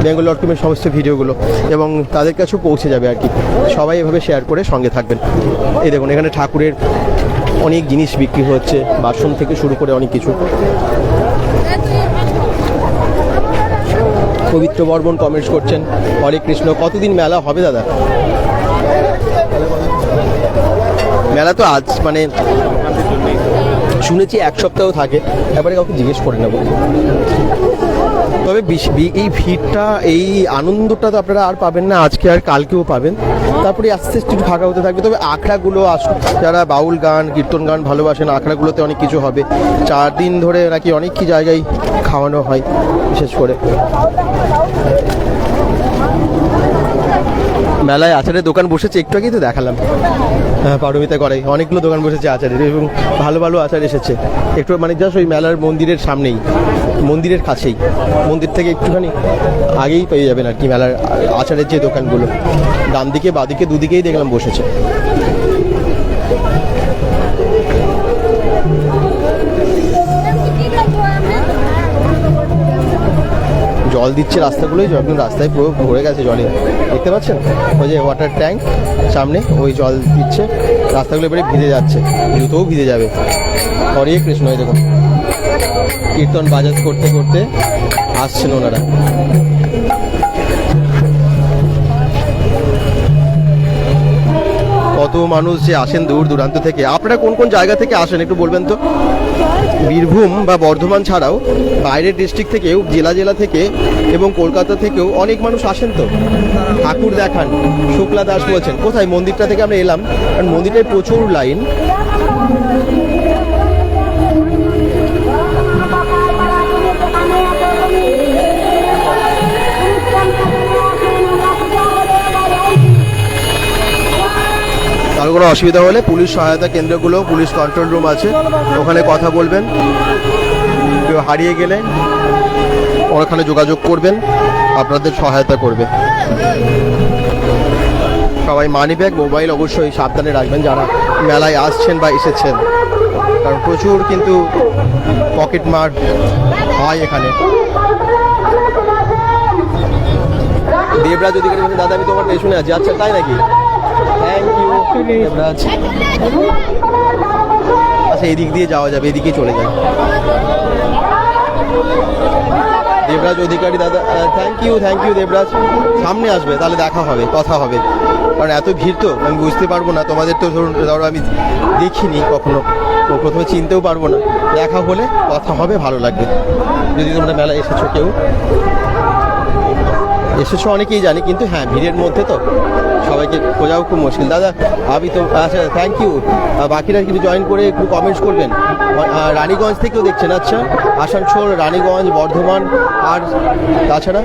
bengal.com-এর সমস্ত ভিডিওগুলো, এবং তাদের কাছেও পৌঁছে যাবে আর কি। সবাই এভাবে শেয়ার করে সঙ্গে থাকবেন। এই দেখুন এখানে ঠাকুরের অনেক জিনিস বিক্রি হচ্ছে, বাসন থেকে শুরু করে অনেক কিছু। পবিত্র বর্মন কমেন্টস করছেন হরে কৃষ্ণ। কতদিন মেলা হবে দাদা? মেলা তো আজ মানে শুনেছি এক সপ্তাহ থাকে, এবারে কাউকে জিজ্ঞেস করে নেব। তবে এই ভিড়টা, এই আনন্দটা তো আপনারা আর পাবেন না, আজকে আর কালকেও পাবেন, তারপরে আস্তে আস্তে একটু ফাঁকা হতে থাকবে। তবে আখড়াগুলো আসুন, যারা বাউল গান কীর্তন গান ভালোবাসেন, আখড়াগুলোতে অনেক কিছু হবে। 4 দিন ধরে নাকি অনেক কি জায়গায় খাওয়ানো হয় বিশেষ করে। মেলায় আচারের দোকান বসেছে, একটু আগেই তো দেখালাম। হ্যাঁ, পারমিতা করে অনেকগুলো দোকান বসেছে আচারের, এবং ভালো ভালো আচার এসেছে। একটু মানে জাস্ট ওই মেলার মন্দিরের সামনেই, মন্দিরের কাছেই, মন্দির থেকে একটুখানি আগেই পেয়ে যাবেন আর কি মেলার আচারের যে দোকানগুলো। ডান দিকে বাদিকে দুদিকেই দেখলাম বসেছে। জল দিচ্ছে রাস্তাগুলোই, একদম রাস্তায় পুরো ভরে গেছে জলে, দেখতে পাচ্ছেন ওই যে ওয়াটার ট্যাঙ্ক সামনে, ওই জল দিচ্ছে, রাস্তাগুলো এবারে ভিজে যাচ্ছে, জুতোও ভিজে যাবে। হরে কৃষ্ণ, এই দেখুন কীর্তন বাজাজ করতে করতে আসছেন ওনারা। কত মানুষ যে আসেন দূর দূরান্ত থেকে। আপনারা কোন কোন জায়গা থেকে আসেন একটু বলবেন তো? বীরভূম বা বর্ধমান ছাড়াও বাইরের ডিস্ট্রিক্ট থেকেও, জেলা থেকে এবং কলকাতা থেকেও অনেক মানুষ আসেন তো ঠাকুর দেখান। শুক্লা দাস বলছেন কোথায়, মন্দিরটা থেকে আমরা এলাম, কারণ মন্দিরটায় প্রচুর লাইন। কারো কোনো অসুবিধা হলে পুলিশ সহায়তা কেন্দ্রগুলো, পুলিশ কন্ট্রোল রুম আছে, ওখানে কথা বলবেন। কেউ হারিয়ে গেলে ওখানে যোগাযোগ করবেন, আপনাদের সহায়তা করবে। সবাই মানি ব্যাগ, মোবাইল অবশ্যই সাবধানে রাখবেন যারা মেলায় আসছেন বা এসেছেন, কারণ প্রচুর কিন্তু পকেট মার হয় এখানে। দেবরাজ অধিকারী বলছেন দাদা আমি তোমার পেছনে আছি। আচ্ছা তাই নাকি, থ্যাংক ইউ দেবরাজ। আচ্ছা এদিক দিয়ে যাওয়া যাবে, এদিকে চলে যাবে। দেবরাজ অধিকারী দাদা, থ্যাংক ইউ দেবরাজ। সামনে আসবে তাহলে দেখা হবে, কথা হবে, কারণ এত ভিড় তো আমি বুঝতে পারবো না। তোমাদের তো ধরো আমি দেখিনি কখনো, তো প্রথমে চিনতেও পারবো না। দেখা হলে কথা হবে, ভালো লাগবে। যদি তোমরা মেলায় এসেছো, কেউ এসেছো অনেকেই জানি, কিন্তু হ্যাঁ ভিড়ের মধ্যে তো সবাইকে খোঁজাও খুব মুশকিল। দাদা আমি তো, আচ্ছা থ্যাংক ইউ। বাকিরা কিন্তু জয়েন করে একটু কমেন্টস করবেন। রানীগঞ্জ থেকেও দেখছেন, আচ্ছা আসানসোল, রানীগঞ্জ, বর্ধমান, আর তাছাড়া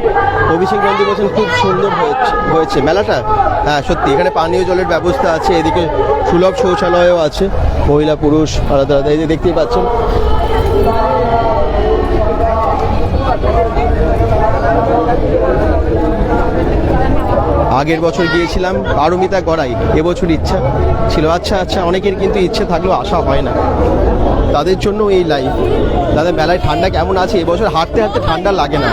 অভিষেক নন্দী বলছেন খুব সুন্দর হয়েছে মেলাটা। হ্যাঁ সত্যি, এখানে পানীয় জলের ব্যবস্থা আছে, এদিকে সুলভ শৌচালয়ও আছে, মহিলা পুরুষ আলাদা আলাদা, এই যে দেখতেই পাচ্ছেন। আগের বছর গিয়েছিলাম পারমিতা গড়াই, এবছর ইচ্ছা ছিল। আচ্ছা অনেকের কিন্তু ইচ্ছে থাকলেও আসা হয় না, তাদের জন্য এই লাইভ। দাদা মেলায় ঠান্ডা কেমন আছে? এবছর হাঁটতে হাঁটতে ঠান্ডা লাগে না,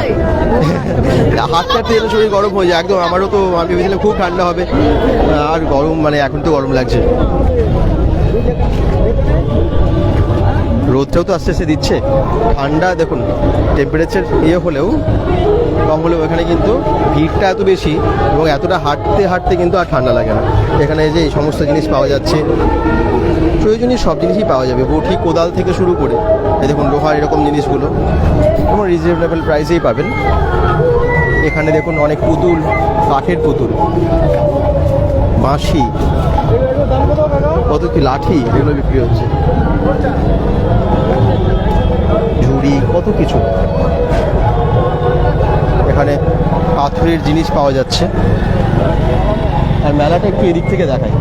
হাঁটতে হাঁটতে এলে শরীর গরম হয়ে যায় একদম। আমারও তো, আমি ভেবেছিলাম খুব ঠান্ডা হবে, আর গরম, মানে এখন তো গরম লাগছে। রোদটাও তো আস্তে আস্তে দিচ্ছে, ঠান্ডা দেখুন টেম্পারেচার হলেও কম হলেও এখানে কিন্তু ভিড়টা এত বেশি এবং এতটা হাঁটতে হাঁটতে কিন্তু আর ঠান্ডা লাগে না। এখানে যে এই সমস্ত জিনিস পাওয়া যাচ্ছে, প্রয়োজনীয় সব জিনিসই পাওয়া যাবে, বটি কোদাল থেকে শুরু করে এই দেখুন লোহার এরকম জিনিসগুলো এবং রিজনেবল প্রাইসেই পাবেন। এখানে দেখুন অনেক পুতুল, কাঠের পুতুল, বাঁশি, কত কি লাঠি, এগুলো বিক্রি হচ্ছে, ঝুড়ি, কত কিছু। এখানে পাথরের জিনিস পাওয়া যাচ্ছে। আর মেলাটা একটু এদিক থেকে দেখায়।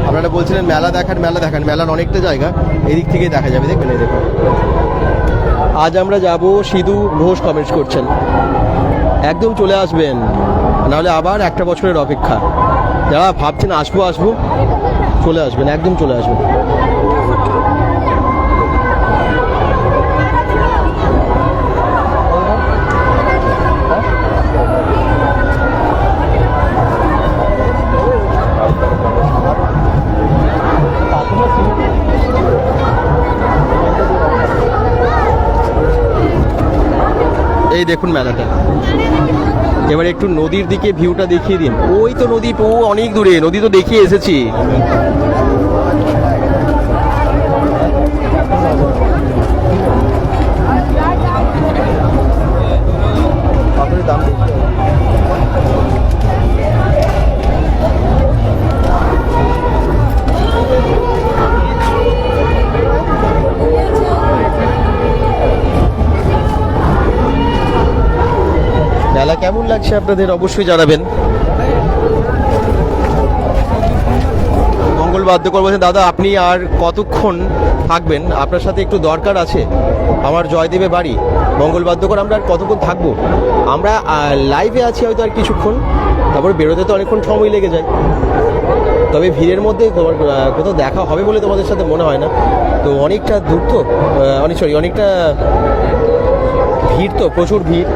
আপনারা বলছিলেন মেলা দেখান, মেলার অনেকটা জায়গা এদিক থেকে দেখা যাবে, দেখবেন এই দেখুন। আজ আমরা যাব, সিধু ঘোষ কমেন্টস করছেন, একদম চলে আসবেন, নাহলে আবার একটা বছরের অপেক্ষা। যারা ভাবছেন আসবো চলে আসবেন, একদম চলে আসবেন। এই দেখুন মেলাটা। এবার একটু নদীর দিকে ভিউটা দেখিয়ে দিন। ওই তো নদী, ও অনেক দূরে, নদী তো দেখিয়ে এসেছি। দাম মেলা কেমন লাগছে আপনাদের অবশ্যই জানাবেন। বাদ্যকর বলছেন, দাদা আপনি আর কতক্ষণ থাকবেন? আপনার সাথে একটু দরকার আছে, আমার জয়দেবে বাড়ি। মঙ্গল বাদ্যকর, আমরা আর কতক্ষণ থাকবো? আমরা লাইভে আছি হয়তো আর কিছুক্ষণ, তারপরে বেরোতে তো অনেকক্ষণ সময় লেগে যায়। তবে ভিড়ের মধ্যে তোমার কোথাও দেখা হবে বলে তোমাদের সাথে মনে হয় না, তো অনেকটা দূর তো, অনেকটা ভিড়, তো প্রচুর ভিড়।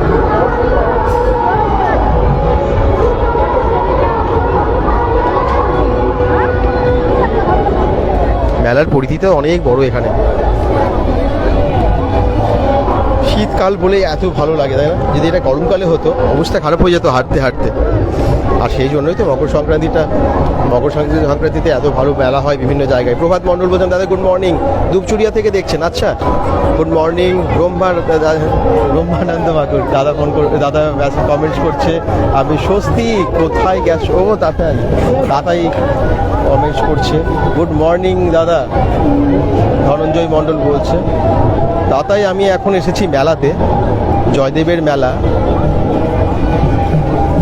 মেলার পরিধিটা অনেক বড় এখানে। শীতকাল বলে এত ভালো লাগে, তাই না? যদি এটা গরমকালে হতো অবস্থা খারাপ হয়ে যেত হাঁটতে হাঁটতে। আর সেই জন্যই তো মকর সংক্রান্তিতে এত ভালো মেলা হয় বিভিন্ন জায়গায়। প্রভাত মণ্ডল বলছেন, দাদা গুড মর্নিং, দুপচুরিয়া থেকে দেখছেন। আচ্ছা, গুড মর্নিং। ব্রহ্মানন্দ মাকুর দাদা ফোন করে, দাদা কমেন্টস করছে, আমি স্বস্তি কোথায় গেছো? ও দাদাই কমেন্টস করছে, গুড মর্নিং দাদা। ধনঞ্জয় মণ্ডল বলছে, দাদাই আমি এখন এসেছি মেলাতে, জয়দেবের মেলা।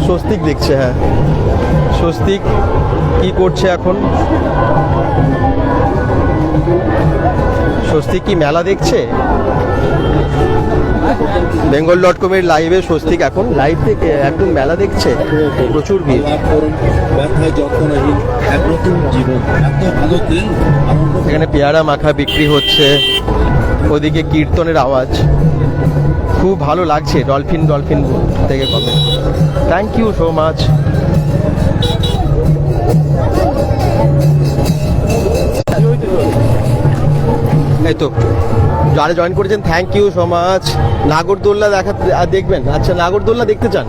স্বস্তিক দেখছে, হ্যাঁ স্বস্তিক কি করছে এখন? স্বস্তিক কি মেলা দেখছে? bengal.com-এর লাইভে স্বস্তিক এখন লাইভ থেকে একদম মেলা দেখছে, প্রচুর ভিড়। এখানে পেয়ারা মাখা বিক্রি হচ্ছে, ওদিকে কীর্তনের আওয়াজ, খুব ভালো লাগছে। ডলফিন থেকে comment, thank you so much. এই তো যারা জয়েন করেছেন থ্যাংক ইউ সো মাচ। নাগরদোল্লা দেখবেন? আচ্ছা, নাগরদোল্লা দেখতে চান?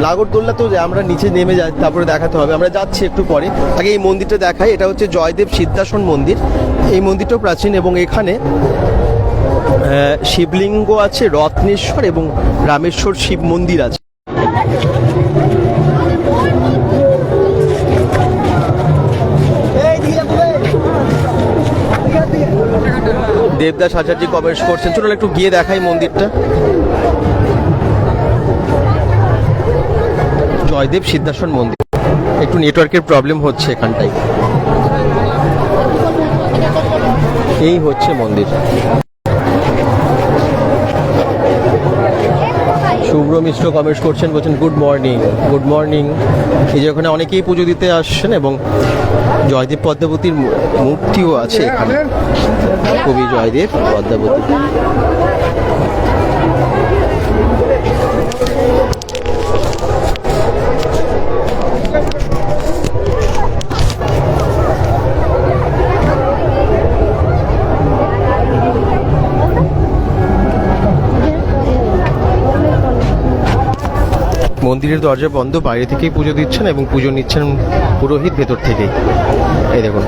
নাগরদোল্লা তো আমরা নিচে নেমে যাই, তারপরে দেখাতে হবে, আমরা যাচ্ছি একটু পরে। আগে এই মন্দিরটা দেখাই, এটা হচ্ছে জয়দেব সিদ্ধাসন মন্দির। এই মন্দিরটাও প্রাচীন এবং এখানে শিবলিঙ্গ আছে, রত্নেশ্বর এবং রামেশ্বর শিব মন্দির আছে। দেবদাস আচার্য কমেন্টস করছেন, চলুন একটু গিয়ে দেখাই মন্দিরটা। জয়দেব সিদ্ধাসন মন্দির, একটু নেটওয়ার্কের প্রবলেম হচ্ছে এখানটায়। এই হচ্ছে মন্দির। শুভ্র মিশ্র কমেন্টস করছেন, বলছেন গুড মর্নিং। Good morning. এই যে ওখানে অনেকেই পুজো দিতে আসছেন এবং জয়দেব পদ্মাবতীর মূর্তিও আছে এখানে, কবি জয়দেব পদ্মাবতী। মন্দিরের দরজা বন্ধ, বাইরে থেকেই পুজো দিচ্ছেন এবং পুজো নিচ্ছেন পুরোহিত ভেতর থেকেই। এই দেখুন,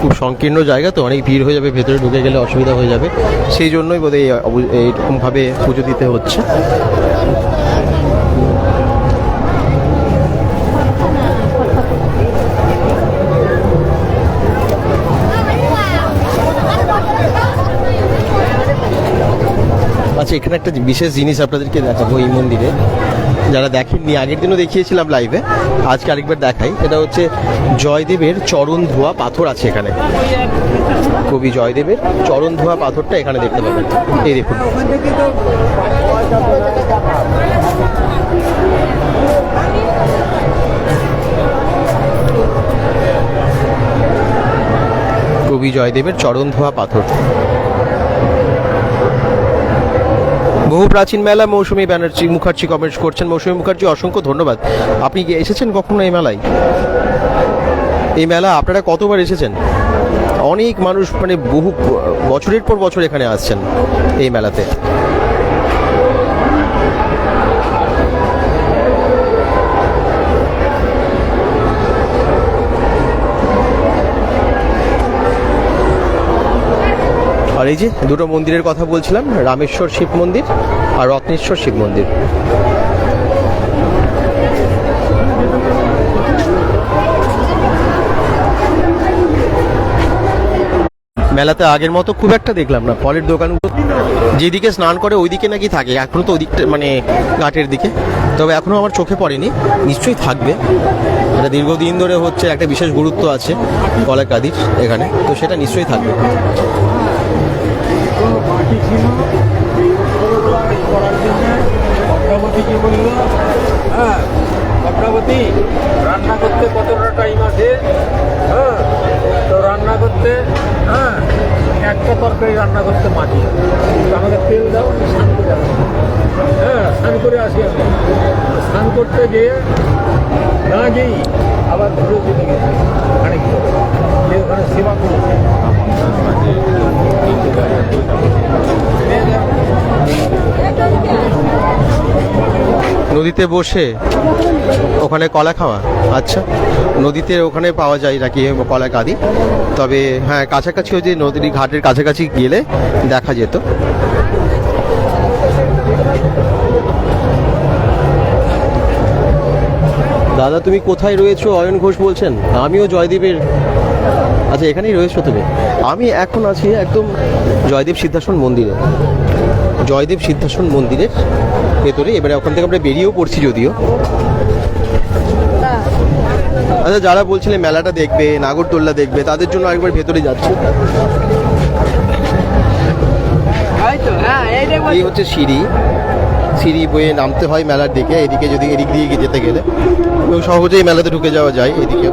খুব সংকীর্ণ জায়গা তো, অনেক ভিড় হয়ে যাবে, ভেতরে ঢুকে গেলে অসুবিধা হয়ে যাবে, সেই জন্যই বোধহয় এইরকমভাবে পুজো দিতে হচ্ছে। আচ্ছা, এখানে একটা বিশেষ জিনিস আপনাদেরকে দেখাবো এই মন্দিরে, যারা দেখেননি, আগের দিনও দেখিয়েছিলাম লাইভে, আজকে আরেকবার দেখাই। এটা হচ্ছে জয়দেবের চরণ ধোয়া পাথর আছে এখানে, কবি জয়দেবের চরণ ধোয়া পাথরটা এখানে দেখতে পাবেন। এই দেখুন, কবি জয়দেবের চরণ ধোয়া পাথর। বহু প্রাচীন মেলা। মৌসুমী ব্যানার্জি মুখার্জি কমেন্টস করছেন, মৌসুমী মুখার্জি অসংখ্য ধন্যবাদ। আপনি কি এসেছেন কখনো এই মেলায়? এই মেলা আপনারা কতবার এসেছেন? অনেক মানুষ, মানে বহু বছরের পর বছর এখানে আসছেন এই মেলাতে। আর এই যে দুটো মন্দিরের কথা বলছিলাম, রামেশ্বর শিব মন্দির আর রত্নেশ্বর শিব মন্দির। মেলাতে আগের মতো খুব একটা দেখলাম না। ফলের দোকানগুলো যেদিকে স্নান করে ওইদিকে নাকি থাকে, এখনো তো ওইদিকটা মানে ঘাটের দিকে, তবে এখনো আমার চোখে পড়েনি, নিশ্চয়ই থাকবে। এটা দীর্ঘদিন ধরে হচ্ছে, একটা বিশেষ গুরুত্ব আছে কলাকাদির এখানে, তো সেটা নিশ্চয়ই থাকবে। চক্রবর্তী রান্না করতে কতটা টাইম আছে? হ্যাঁ, তো রান্না করতে, হ্যাঁ, একটা তরকারি রান্না করতে মাটি আমাকে তেল দাও, আমি স্নান করে আসি। হ্যাঁ, স্নান করে আসি। আমি স্নান করতে গিয়ে না গিয়েই আবার ঘুরে চলে গেছি খানিক যে ওখানে সেবা করেছে। নদীতে বসে ওখানে কলা খাওয়া, আচ্ছা নদীতে ওখানে পাওয়া যায় নাকি কলা কাঁদি? তবে হ্যাঁ, কাছাকাছি ওই যে নদীর ঘাটের কাছাকাছি গেলে দেখা যেত। দাদা তুমি কোথায় রয়েছো? অয়ন ঘোষ বলছেন। আমিও জয়দেবের, আচ্ছা এখানেই রয়েছো তুমি। আমি এখন আছি একদম জয়দেব সিদ্ধাসন মন্দিরে, জয়দেব সিদ্ধাসন মন্দিরের ভেতরে। এবারে ওখান থেকে আমরা বেরিয়েও পড়ছি যদিও। আচ্ছা যারা বলছিলেন মেলাটা দেখবে, নাগরদোল্লা দেখবে, তাদের জন্য একবার ভেতরে যাচ্ছি। এই হচ্ছে সিঁড়ি, সিঁড়ি বয়ে নামতে হয় মেলার দিকে। এদিকে যদি এদিক দিয়ে যেতে গেলে সহজেই মেলাতে ঢুকে যাওয়া যায়। এদিকে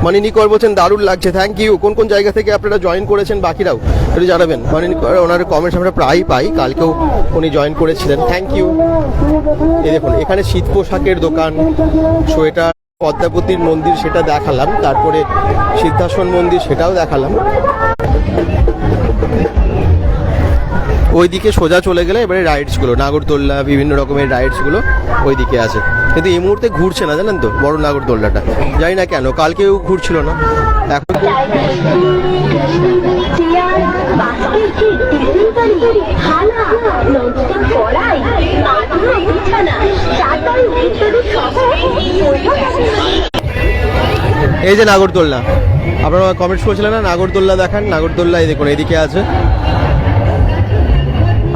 মানিনী কর বলছেন দারুণ লাগছে, থ্যাংক ইউ। কোন কোন জায়গা থেকে আপনারা জয়েন করেছেন বাকিরাও একটু জানাবেন। মানিনী কর, ওনার কমেন্টস আমরা প্রায়ই পাই, কালকেও উনি জয়েন করেছিলেন, থ্যাংক ইউ। এই দেখুন এখানে শীত পোশাকের দোকান, সোয়েটার, পদ্মাবতীর মন্দির সেটা দেখালাম, তারপরে সিদ্ধাসন মন্দির সেটাও দেখালাম। ওইদিকে সোজা চলে গেলে এবারে রাইডসগুলো, নাগরদোল্লা, বিভিন্ন রকমের রাইডসগুলো ওইদিকে আছে, কিন্তু এই মুহূর্তে ঘুরছে না জানেন তো বড় নাগরদোল্লাটা, জানি না কেন, কালকেও ঘুরছিল না। এখন এই যে নাগরদোল্লা, আপনারা কমেন্টস করেছিলেন না নাগরদোল্লা দেখান, নাগরদোল্লা এই দেখুন এদিকে আছে,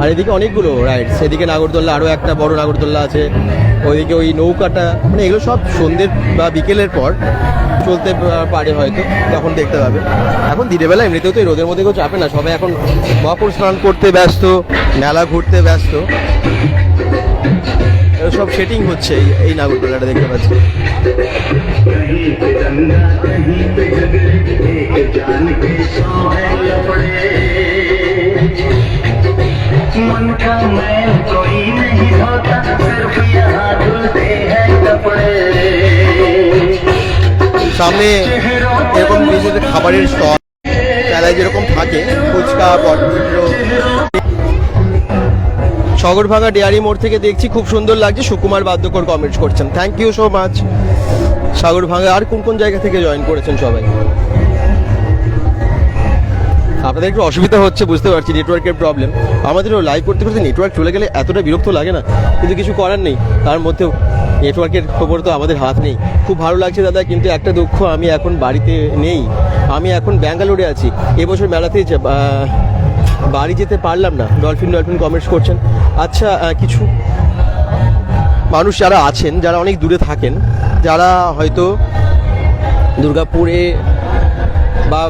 আর এদিকে অনেকগুলো রাইডস। এদিকে নাগরদোল্লা, আরও একটা বড় নাগরদোল্লা আছে, ওইদিকে ওই নৌকাটা, মানে এগুলো সব সন্ধ্যের বা বিকেলের পর চলতে পারে হয়তো, তখন দেখতে পাবে। এখন দিনের বেলা এমনিতেও তো এই রোদের মধ্যে কেউ চাপে না, সবাই এখন মকর স্নান করতে ব্যস্ত, মেলা ঘুরতে ব্যস্ত, সব সেটিং হচ্ছে। এই নাগরদোল্লাটা দেখতে পাচ্ছি। मन का मैल कोई नहीं होता, सिर्फ यहाँ धुलते हैं कपड़े। সামনে এরকম নিজেদের খাবারের স্টল মেলায় যেরকম থাকে, ফুচকা, সগরভাঙা ডেয়ারি মোড় থেকে দেখছি, খুব সুন্দর লাগছে। সুকুমার বাদ্যকর কমেন্টস করছেন, থ্যাংক ইউ সো মাচ। সাগরভাঙা আর কোন কোন জায়গা থেকে জয়েন করেছেন সবাই? আপনাদের একটু অসুবিধা হচ্ছে বুঝতে পারছি, নেটওয়ার্কের প্রবলেম। আমাদেরও লাইভ করতে করতে নেটওয়ার্ক চলে গেলে এতটা বিরক্ত লাগে না, কিন্তু কিছু করার নেই, তার মধ্যেও নেটওয়ার্কের খবর তো আমাদের হাত নেই। খুব ভালো লাগছে দাদা, কিন্তু একটা দুঃখ, আমি এখন বাড়িতে নেই, আমি এখন ব্যাঙ্গালোরে আছি। এবছর মেলাতে বাড়ি যেতে পারলাম না। ডলফিন কমেন্টস করছেন। আচ্ছা কিছু মানুষ যারা আছেন, যারা অনেক দূরে থাকেন, যারা হয়তো দুর্গাপুরে বা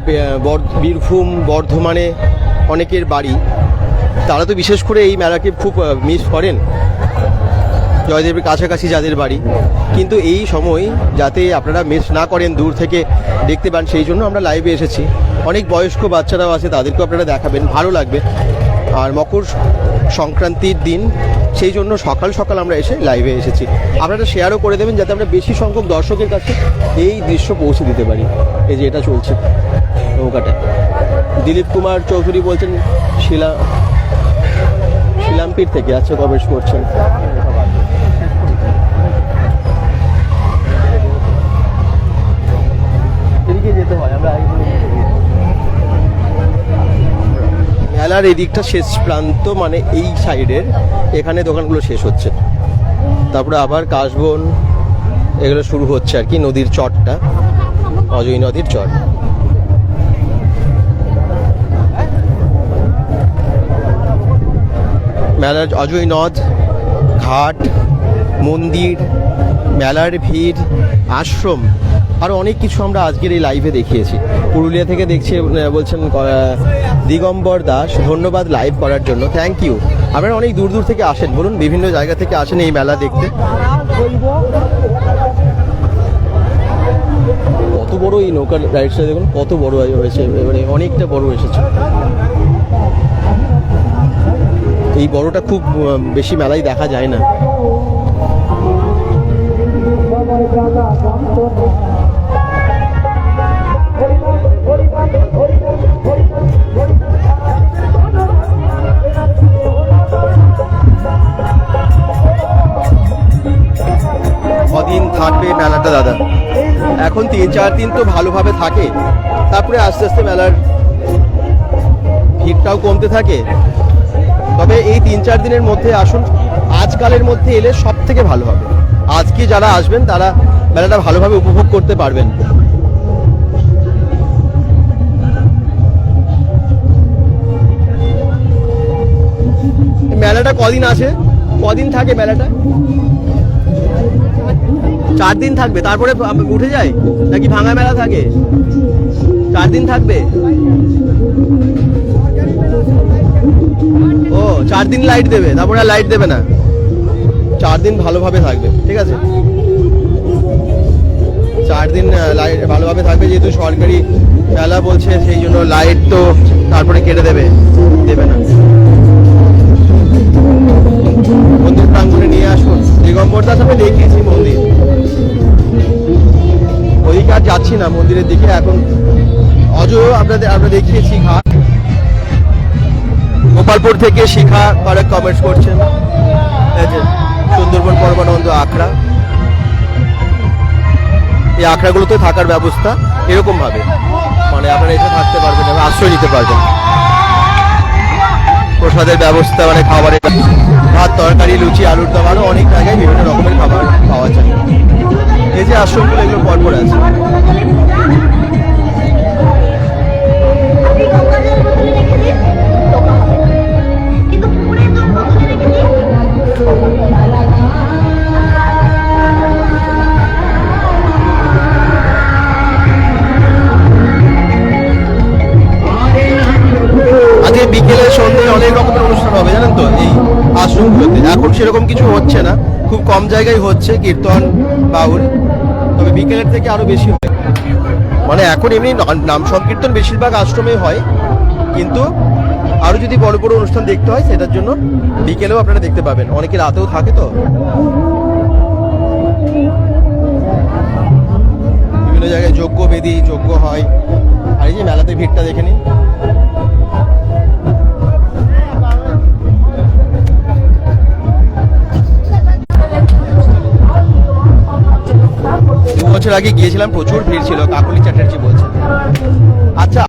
বীরভূম, বর্ধমানে অনেকের বাড়ি, তারা তো বিশেষ করে এই মেলাকে খুব মিস করেন, জয়দেবের কাছাকাছি যাদের বাড়ি। কিন্তু এই সময় যাতে আপনারা মিস না করেন, দূর থেকে দেখতে পান, সেই জন্য আমরা লাইভে এসেছি। অনেক বয়স্ক বাচ্চারাও আছে, তাদেরকেও আপনারা দেখাবেন, ভালো লাগবে। আর মকর সংক্রান্তির দিন, সেই জন্য সকাল সকাল আমরা এসে লাইভে এসেছি। আপনারা শেয়ারও করে দেবেন যাতে আমরা বেশি সংখ্যক দর্শকের কাছে এই দৃশ্য পৌঁছে দিতে পারি। এই যে এটা চলছে নৌকাটা। দিলীপ কুমার চৌধুরী বলছেন শিলামপির থেকে, আচ্ছা কমেন্টস করছেন। এদিকে যেতে হয়, আমরা মেলার এই দিকটা শেষ প্রান্ত, মানে এই সাইডের এখানে দোকানগুলো শেষ হচ্ছে, তারপরে আবার কাশবন এগুলো শুরু হচ্ছে আর কি, নদীর চটটা। অজয় নদীর চর। মেলার অজয় নদ, ঘাট, মন্দির, মেলার ভিড়, আশ্রম, আরও অনেক কিছু আমরা আজকের এই লাইভে দেখিয়েছি। পুরুলিয়া থেকে দেখছে বলছেন দিগম্বর দাস, ধন্যবাদ লাইভ করার জন্য, থ্যাংক ইউ। আপনারা অনেক দূর দূর থেকে আসেন, বলুন, বিভিন্ন জায়গা থেকে আসেন এই মেলা দেখতে। কত বড় এই নৌকার রাইডসটা দেখুন, কত বড় হয়েছে, এবারে অনেকটা বড় এসেছে। এই বড়টা খুব বেশি মেলায় দেখা যায় না। কদিন থাকবে মেলাটা দাদা? এখন 3-4 দিন তো ভালোভাবে থাকে, তারপরে আস্তে আস্তে মেলার ভিড়টাও কমতে থাকে। তবে এই 3-4 দিনের মধ্যে আসুন, আজকালের মধ্যে এলে সব থেকে ভালো হবে। আজকে যারা আসবেন তারা মেলাটা ভালোভাবে উপভোগ করতে পারবেন। মেলাটা কদিন আছে, কদিন থাকে মেলাটা? 4 দিন থাকবে, তারপরে উঠে যায় নাকি ভাঙা মেলা থাকে? 4 দিন থাকবে। ও 4 দিন লাইট দেবে, তারপরে আর লাইট দেবে না। 4 দিন ভালোভাবে থাকবে, ঠিক আছে। 4 দিন লাইট ভালোভাবে থাকবে, যেহেতু সরকারি মেলা বলছে সেই জন্য লাইট তো তারপরে কেটে দেবে না। মন্দির প্রাঙ্গণে নিয়ে আসুন। দিগম্বর দাস আমি দেখিয়েছি মন্দির, ওইদিকে আর যাচ্ছি না মন্দিরের দিকে। এখন অজয় আমরা দেখিয়েছি ঘাট। গোপালপুর থেকে শিখা অনেক কমেন্টস করছেন, এই যে সুন্দরবন পরমানন্দ আখড়া, এই আখড়াগুলোতে থাকার ব্যবস্থা এরকম ভাবে, মানে আপনারা এসে থাকতে পারবেন এবং আশ্রয় নিতে পারবেন। প্রসাদের ব্যবস্থা, মানে খাবারের ভাত, তরকারি, লুচি, আলুর দম, আরও অনেক জায়গায় বিভিন্ন রকমের খাবার পাওয়া যায়। এই যে আশ্রমগুলো, এগুলো পরপর আছে। আজকে বিকেলে সন্ধ্যে অনেক রকমের অনুষ্ঠান হবে জানেন তো এই আশ্রমগুলোতে। এখন সেরকম কিছু হচ্ছে না, খুব কম জায়গায় হচ্ছে কীর্তন, বাউল, তবে বিকেলের থেকে আরো বেশি হয়। মানে এখন এমনি নাম সংকীর্তন বেশিরভাগ আশ্রমে হয়, কিন্তু আরো যদি বড় বড় অনুষ্ঠান দেখতে হয় সেটার জন্য বিকেলেও আপনারা দেখতে পাবেন। অনেকে রাতেও থাকে, তো বিভিন্ন জায়গায় যজ্ঞ বেদি যজ্ঞ হয়। আর এই যে মেলাতে ভিড়টা দেখে নিন। 2 বছর আগে গিয়েছিলাম, প্রচুর ভিড় ছিল, কাকলি চ্যাটার্জি বলছেন। আচ্ছা।